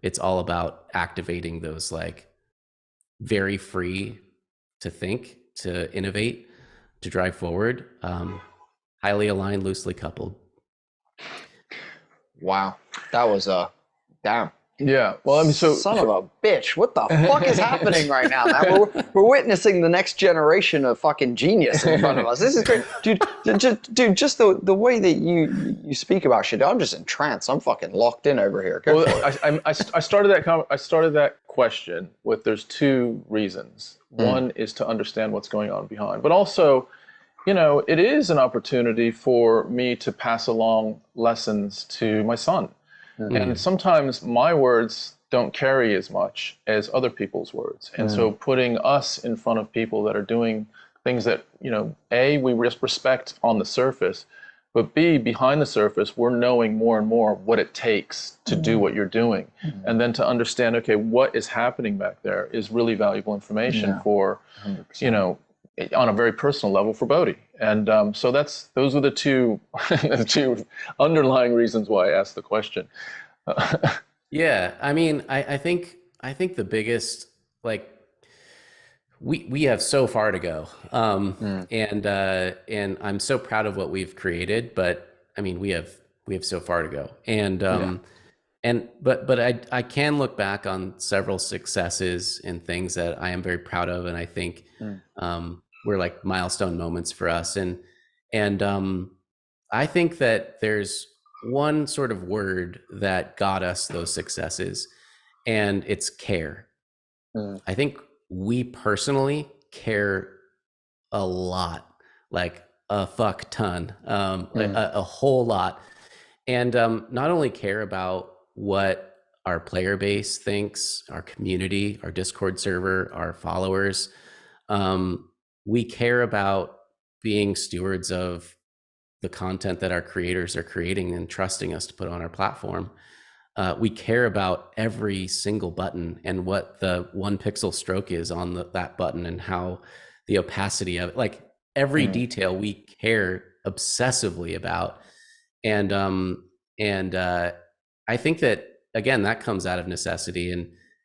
it's all about activating those very free to think, to innovate, to drive forward, highly aligned, loosely coupled.
Wow. That was damn.
Yeah. Well, I mean,
son of a bitch. What the fuck is happening right now, man? We're witnessing the next generation of fucking genius in front of us. This is great. Dude, just the way that you speak about shit, I'm just entranced. I'm fucking locked in over here.
I started that question with, there's two reasons. One is to understand what's going on behind, but also, it is an opportunity for me to pass along lessons to my son. And sometimes my words don't carry as much as other people's words. And so putting us in front of people that are doing things that, A, we respect on the surface, but B, behind the surface, we're knowing more and more what it takes to do what you're doing. And then to understand, okay, what is happening back there is really valuable information for, 100%. On a very personal level for Bodhi. And so those are the two underlying reasons why I asked the question.
Yeah, I mean, I think the biggest, we have so far to go, and I'm so proud of what we've created. But I mean, we have so far to go, but I can look back on several successes and things that I am very proud of, and I think were milestone moments for us. And I think that there's one sort of word that got us those successes, and it's care. I think we personally care a lot, a fuck ton, a whole lot. And not only care about what our player base thinks, our community, our Discord server, our followers, we care about being stewards of the content that our creators are creating and trusting us to put on our platform. We care about every single button and what the 1 pixel stroke is on that button and how the opacity of it, like every detail we care obsessively about. And I think that, again, that comes out of necessity.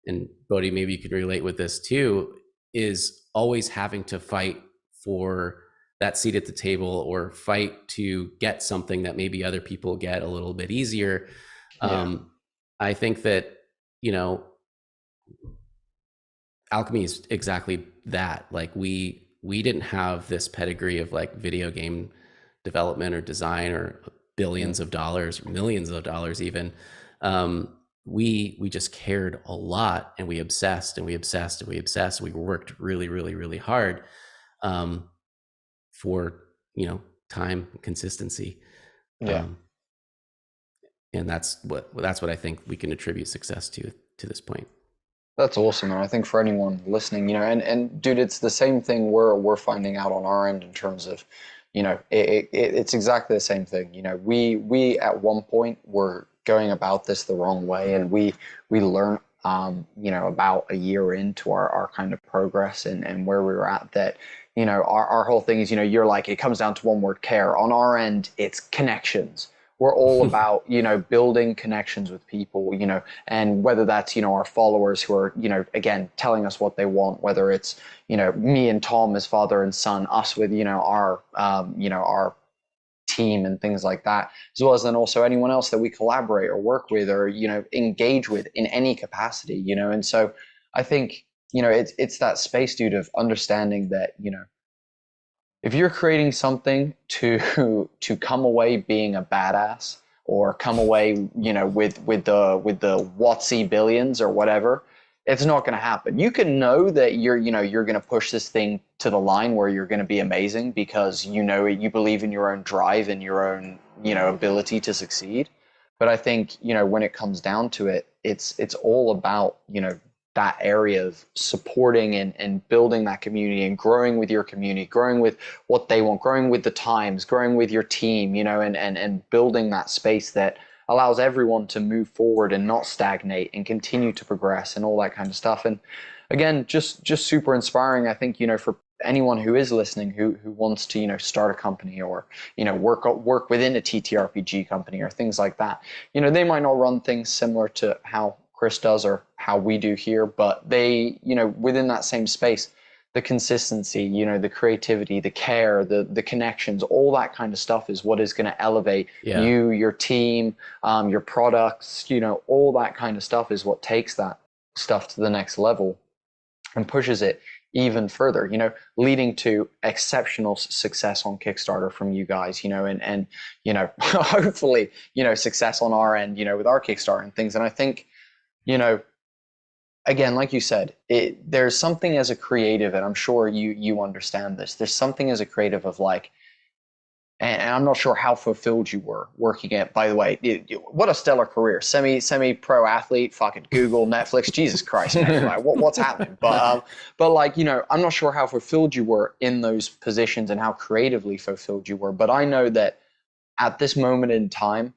And Bodhi, maybe you could relate with this too, is always having to fight for that seat at the table or fight to get something that maybe other people get a little bit easier. I think that, you know, Alchemy is exactly that. Like we didn't have this pedigree of like video game development or design or billions of dollars, millions of dollars even. We just cared a lot, and we obsessed and we obsessed and we obsessed. We worked really, really, really hard for, you know, time and consistency. And that's what I think we can attribute success to this point.
That's awesome. And I think for anyone listening, you know, and dude, it's the same thing we're finding out on our end in terms of, you know, it's exactly the same thing. You know, we at one point were going about this the wrong way, and we learned, you know, about a year into our kind of progress and where we were at, that, you know, our whole thing is, you know, you're like, it comes down to one word: care. On our end, it's connections. We're all about, you know, building connections with people, you know, and whether that's, you know, our followers who are, you know, again, telling us what they want, whether it's, you know, me and Tom as father and son, us with, you know, our team and things like that, as well as then also anyone else that we collaborate or work with or, you know, engage with in any capacity, you know. And so I think, you know, it's that space, dude, of understanding that, you know, if you're creating something to come away being a badass, or come away, you know, with the Watsy billions or whatever, it's not going to happen. You can know that you're going to push this thing to the line where you're going to be amazing because, you know, you believe in your own drive and your own, you know, ability to succeed. But I think, you know, when it comes down to it, it's all about, you know, that area of supporting and building that community and growing with your community, growing with what they want, growing with the times, growing with your team, you know, and building that space that allows everyone to move forward and not stagnate and continue to progress and all that kind of stuff. And again, just super inspiring, I think, you know, for anyone who is listening, who wants to, you know, start a company or, you know, work within a TTRPG company or things like that. You know, they might not run things similar to how Chris does or how we do here, but they, you know, within that same space, the consistency, you know, the creativity, the care, the connections, all that kind of stuff is what is going to elevate you, your team, your products, you know, all that kind of stuff is what takes that stuff to the next level and pushes it even further, you know, leading to exceptional success on Kickstarter from you guys, you know, and you know, hopefully, you know, success on our end, you know, with our Kickstarter and things. And I think, you know, again, like you said, there's something as a creative, and I'm sure you understand this, there's something as a creative of like, and I'm not sure how fulfilled you were working at, by the way, what a stellar career, semi-pro athlete, fucking Google, Netflix, Jesus Christ, man, like, what's happening? But like, you know, I'm not sure how fulfilled you were in those positions and how creatively fulfilled you were, but I know that at this moment in time,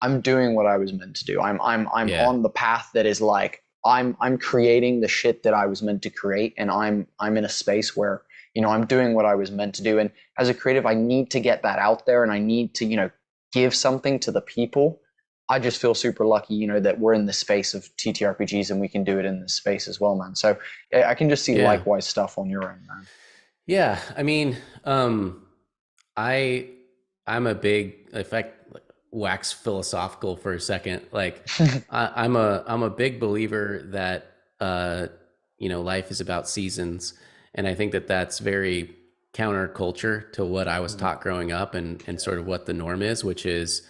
I'm doing what I was meant to do. I'm on the path that is like, I'm creating the shit that I was meant to create, and I'm in a space where, you know, I'm doing what I was meant to do. And as a creative, I need to get that out there, and I need to, you know, give something to the people. I just feel super lucky, you know, that we're in the space of TTRPGs and we can do it in this space as well, man. So I can just see likewise stuff on your end, man.
Yeah, I mean, I'm a big, if I wax philosophical for a second, like I'm a big believer that you know, life is about seasons, and I think that that's very counterculture to what I was taught growing up and sort of what the norm is, which is,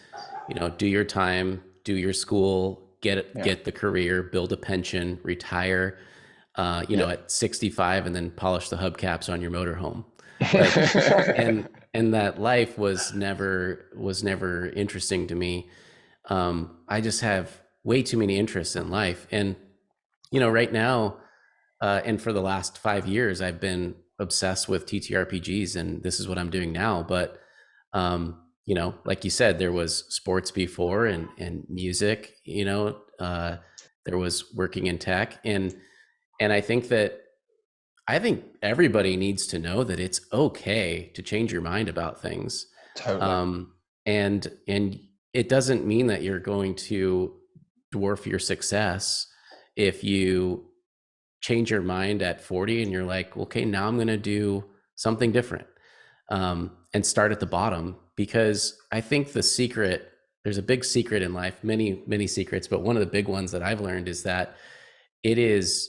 you know, do your time, do your school, get the career, build a pension, retire, you know, at 65, and then polish the hubcaps on your motorhome. Like, and that life was never interesting to me. I just have way too many interests in life. And, you know, right now, and for the last 5 years, I've been obsessed with TTRPGs, and this is what I'm doing now. But you know, like you said, there was sports before and music, you know, there was working in tech. And I think everybody needs to know that it's okay to change your mind about things.
Totally.
And it doesn't mean that you're going to dwarf your success if you change your mind at 40 and you're like, okay, now I'm going to do something different, and start at the bottom. Because I think there's a big secret in life, many secrets, but one of the big ones that I've learned is that it is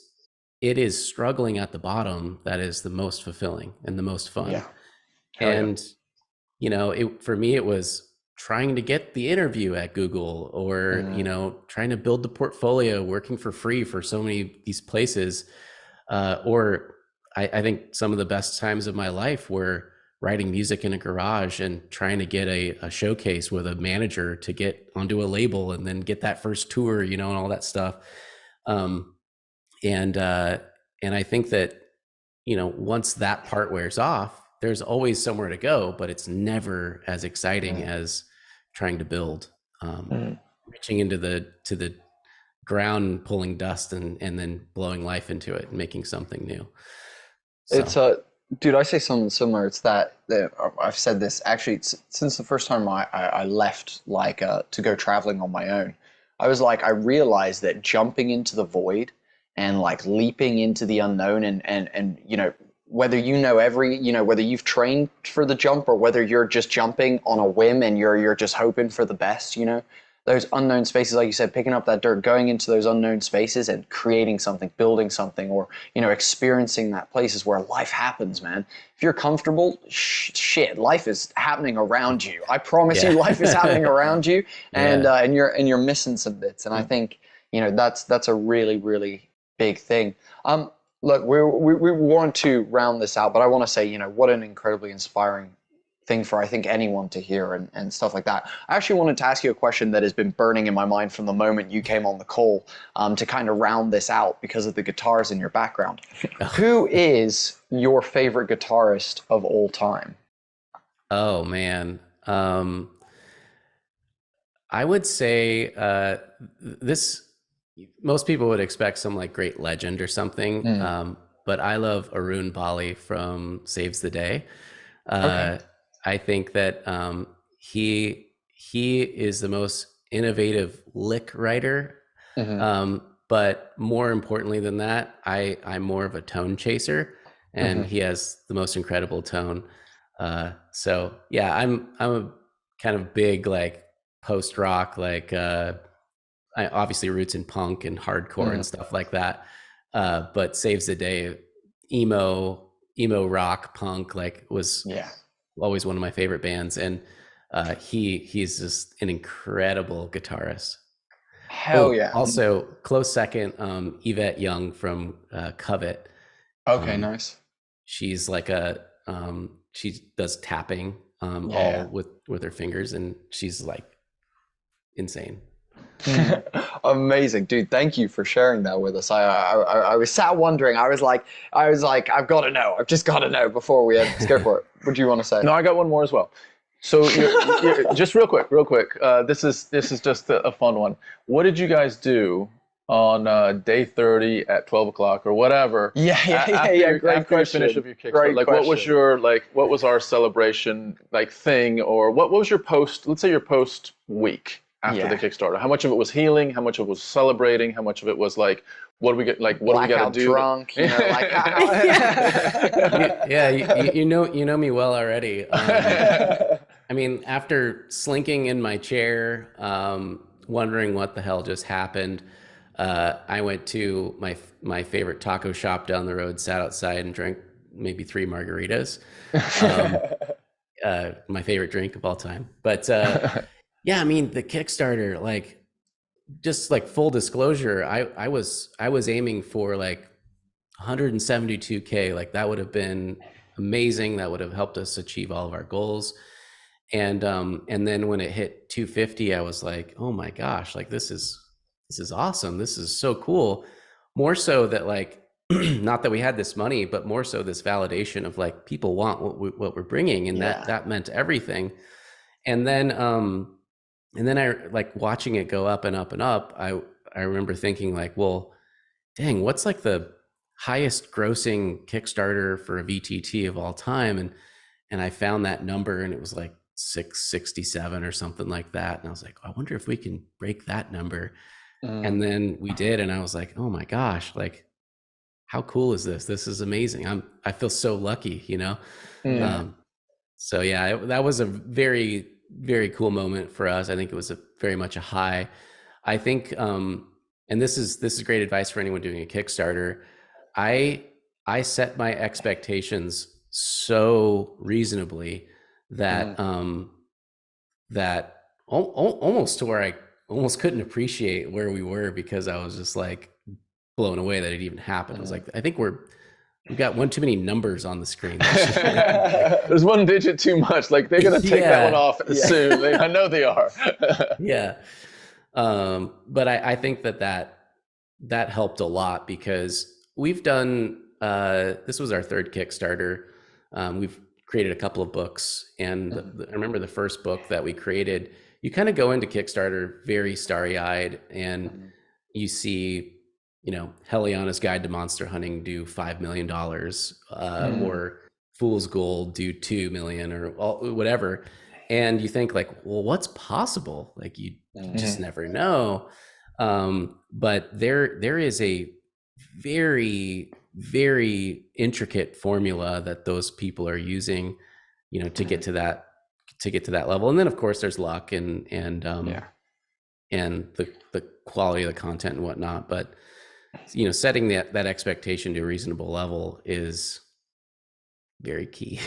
struggling at the bottom that is the most fulfilling and the most fun.
Yeah.
And you know, for me, it was trying to get the interview at Google, or you know, trying to build the portfolio, working for free for so many these places. Or I think some of the best times of my life were writing music in a garage and trying to get a showcase with a manager to get onto a label and then get that first tour, you know, and all that stuff. And I think that, you know, once that part wears off, there's always somewhere to go, but it's never as exciting as trying to build, reaching into the ground, pulling dust and then blowing life into it and making something new. So.
It's dude, I say something similar. It's that I've said this actually since the first time I left, like to go traveling on my own. I was like, I realized that jumping into the void and like leaping into the unknown, and you know, whether you know whether you've trained for the jump or whether you're just jumping on a whim and you're just hoping for the best, you know, those unknown spaces, like you said, picking up that dirt, going into those unknown spaces and creating something, building something, or, you know, experiencing that place is where life happens, man. If you're comfortable, shit, life is happening around you. I promise you, life is happening around you, and you're missing some bits. And I think, you know, that's a really, really big thing. Look, we want to round this out, but I want to say, you know, what an incredibly inspiring thing for, I think, anyone to hear and stuff like that. I actually wanted to ask you a question that has been burning in my mind from the moment you came on the call, to kind of round this out because of the guitars in your background. Who is your favorite guitarist of all time?
Oh man. I would say this, most people would expect some like great legend or something. But I love Arun Bali from Saves the Day. Okay. I think that he is the most innovative lick writer. But more importantly than that, I'm more of a tone chaser, and he has the most incredible tone. So yeah, I'm a kind of big like post rock, like I obviously roots in punk and hardcore and stuff like that. But Saves the Day, emo rock, punk, like was always one of my favorite bands. And he's just an incredible guitarist.
Hell yeah.
Also, close second, Yvette Young from Covet.
Okay, nice.
She's like she does tapping all with her fingers, and she's like insane.
Amazing, dude. Thank you for sharing that with us. I was sat wondering. I was like, I've got to know. I've just got to know before we let's go for it. What do you want to say?
No, I got one more as well. So just real quick. This is just a fun one. What did you guys do on day 30 at 12 o'clock or whatever?
Great
after
question.
You finish up your Kickstarter, like question. What was our celebration like thing, or what was your post? Let's say your post week after the Kickstarter. How much of it was healing? How much of it was celebrating? How much of it was like, what do we get? Like, what do we got to do?
Drunk, you know, like.
You know me well already. I mean, after slinking in my chair, wondering what the hell just happened, I went to my favorite taco shop down the road, sat outside and drank maybe 3 margaritas. My favorite drink of all time. But yeah, I mean, the Kickstarter, like, just like full disclosure, I was aiming for like 172K. Like that would have been amazing. That would have helped us achieve all of our goals. And then when it hit 250, I was like, oh my gosh, like this is awesome. This is so cool. More so that like, not that we had this money, but more so this validation of like, people want what we're bringing. And that meant everything. And then I like watching it go up and up and up. I remember thinking like, well, dang, what's like the highest grossing Kickstarter for a VTT of all time? And I found that number, and it was like 667 or something like that. And I was like, I wonder if we can break that number. And then we did, and I was like, oh my gosh, like, how cool is this? This is amazing. I feel so lucky, you know? So yeah, that was a very, very cool moment for us. I think it was very much a high. I think, and this is great advice for anyone doing a Kickstarter. I set my expectations so reasonably that that almost to where I almost couldn't appreciate where we were, because I was just like blown away that it even happened. I was like, I think we've got one too many numbers on the screen.
There's one digit too much. Like, they're gonna take that one off soon. I know they are.
Yeah. But I think that helped a lot, because we've done, this was our third Kickstarter. We've created a couple of books, and I remember the first book that we created, you kind of go into Kickstarter very starry-eyed, and you see, you know, Heliana's Guide to Monster Hunting do $5 million, or Fool's Gold do 2 million, or whatever. And you think like, well, what's possible? Like, you just never know. But there is a very, very intricate formula that those people are using, you know, to get to that level. And then of course there's luck and the quality of the content and whatnot. But, you know, setting that expectation to a reasonable level is very key.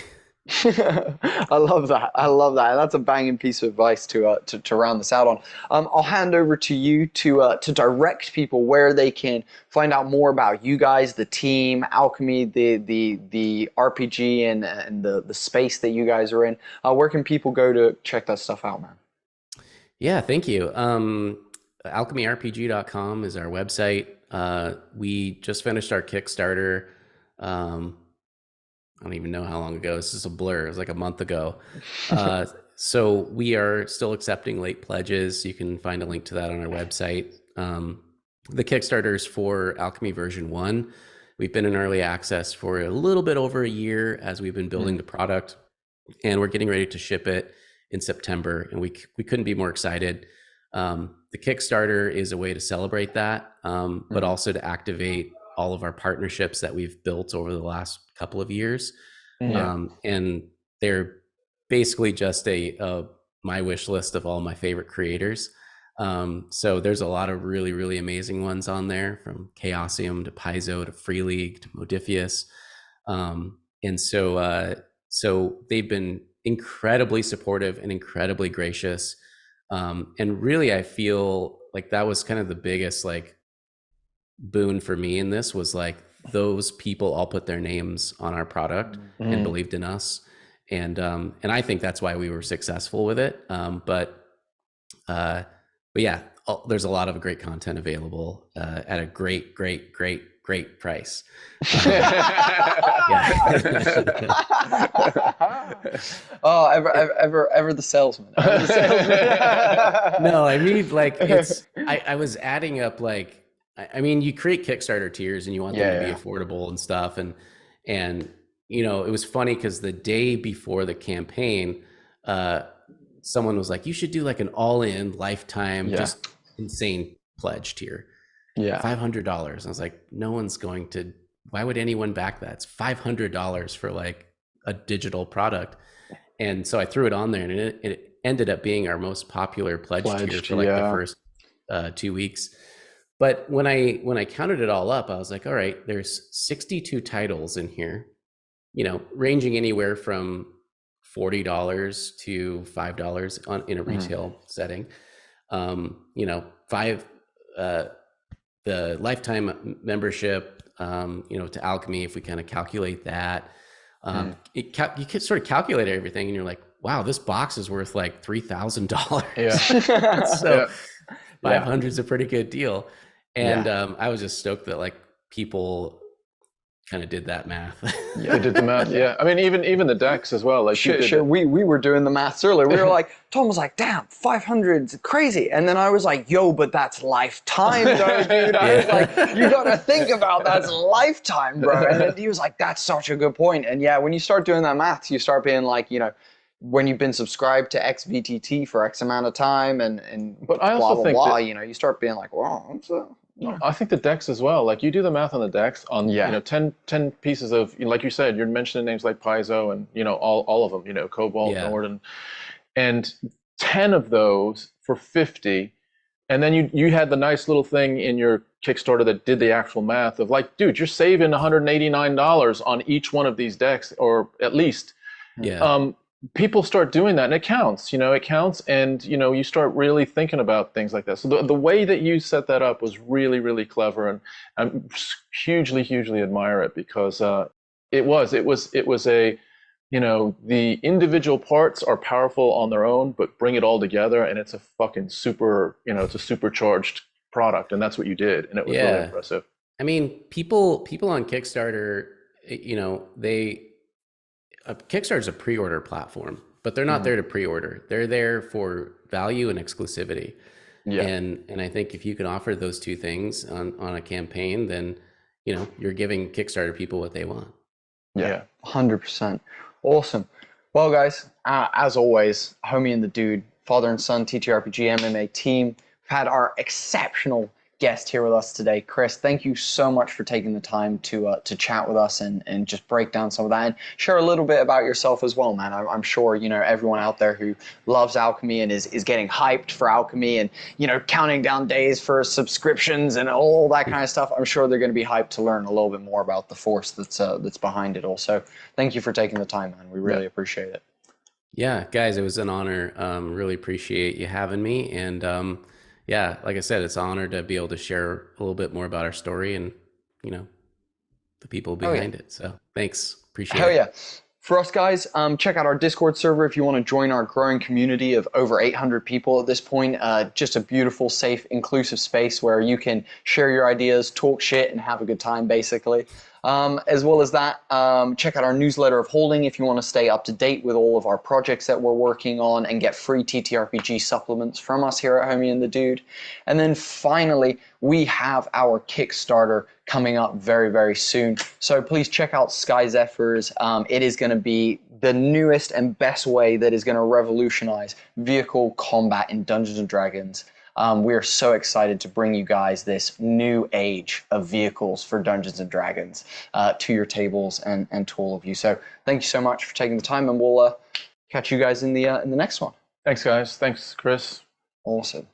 I love that. That's a banging piece of advice to round this out on. I'll hand over to you to direct people where they can find out more about you guys, the team, Alchemy, the RPG, and the space that you guys are in. Where can people go to check that stuff out, man? Yeah,
thank you. AlchemyRPG.com is our website. We just finished our Kickstarter. I don't even know how long ago. This is a blur. It was like a month ago. So we are still accepting late pledges. You can find a link to that on our website. The Kickstarters for Alchemy version 1, we've been in early access for a little bit over a year as we've been building the product, and we're getting ready to ship it in September. And we couldn't be more excited. The Kickstarter is a way to celebrate that, but also to activate all of our partnerships that we've built over the last couple of years. And they're basically just my wish list of all my favorite creators. So there's a lot of really, really amazing ones on there, from Chaosium to Paizo to Free League to Modifius. And so they've been incredibly supportive and incredibly gracious. And really, I feel like that was kind of the biggest like boon for me in this, was like, those people all put their names on our product and believed in us. And I think that's why we were successful with it. But yeah, there's a lot of great content available at a great price.
Oh, ever the salesman.
No, I mean, like, I was adding up, like, I mean, you create Kickstarter tiers and you want them to be affordable and stuff. And, you know, it was funny because the day before the campaign, someone was like, you should do like an all-in lifetime, just insane pledge tier. Yeah. $500. I was like, no one's going to, why would anyone back that? It's $500 for like a digital product. And so I threw it on there, and it ended up being our most popular pledge tier for like the first 2 weeks. But when I counted it all up, I was like, all right, there's 62 titles in here, you know, ranging anywhere from $40 to $5 in a retail setting. You know, the lifetime membership, you know, to Alchemy, if we kind of calculate that, you can sort of calculate everything, and you're like, wow, this box is worth like $3,000. Yeah. So 500 is a pretty good deal. And I was just stoked that like people kind of did that math.
They did the math. Yeah. I mean, even the decks as well. Like
Sure. We were doing the maths earlier. We were like, Tom was like, damn, 500's crazy. And then I was like, yo, but that's lifetime though, dude. I was like, you got to think about that's lifetime, bro. And then he was like, that's such a good point. And yeah, when you start doing that maths, you start being like, you know, when you've been subscribed to XVTT for X amount of time and
But I also
blah, blah,
think
blah,
that,
you know, you start being like, wow, I'm so...
No, I think the decks as well. Like you do the math on the decks on, you know, 10 pieces of, like you said, you're mentioning names like Paizo and, you know, all of them, you know, Cobalt, Nord, and 10 of those for 50. And then you had the nice little thing in your Kickstarter that did the actual math of like, dude, you're saving $189 on each one of these decks, or at least.
Yeah.
People start doing that, and it counts, you know, and, you know, you start really thinking about things like that. So the way that you set that up was really, really clever, and I hugely admire it, because it was a, you know, the individual parts are powerful on their own, but bring it all together and it's a fucking super, you know, it's a supercharged product, and that's what you did, and it was really impressive.
I mean, people on Kickstarter, you know, Kickstarter is a pre-order platform, but they're not there to pre-order. They're there for value and exclusivity. Yeah. And I think if you can offer those two things on a campaign, then, you know, you're giving Kickstarter people what they want.
Yeah. 100%. Awesome. Well, guys, as always, Homie and the Dude, father and son, TTRPG MMA team, we've had our exceptional guest here with us today. Chris, thank you so much for taking the time to chat with us and just break down some of that and share a little bit about yourself as well, man. I'm sure, you know, everyone out there who loves Alchemy and is getting hyped for Alchemy and, you know, counting down days for subscriptions and all that kind of stuff, I'm sure they're going to be hyped to learn a little bit more about the force that's behind it also. Thank you for taking the time, man. We really appreciate it.
Yeah, guys, it was an honor. Really appreciate you having me. And yeah, like I said, it's an honor to be able to share a little bit more about our story and, you know, the people behind it. So thanks. Appreciate it.
Hell yeah. For us guys, check out our Discord server if you want to join our growing community of over 800 people at this point. Just a beautiful, safe, inclusive space where you can share your ideas, talk shit, and have a good time, basically. As well as that, check out our newsletter of Holding if you want to stay up to date with all of our projects that we're working on and get free TTRPG supplements from us here at Homie and the Dude. And then finally, we have our Kickstarter coming up very, very soon. So please check out Sky Zephyrs. It is going to be the newest and best way that is going to revolutionize vehicle combat in Dungeons & Dragons. We are so excited to bring you guys this new age of vehicles for Dungeons & Dragons to your tables and to all of you. So thank you so much for taking the time, and we'll catch you guys in the next one.
Thanks, guys. Thanks, Chris.
Awesome.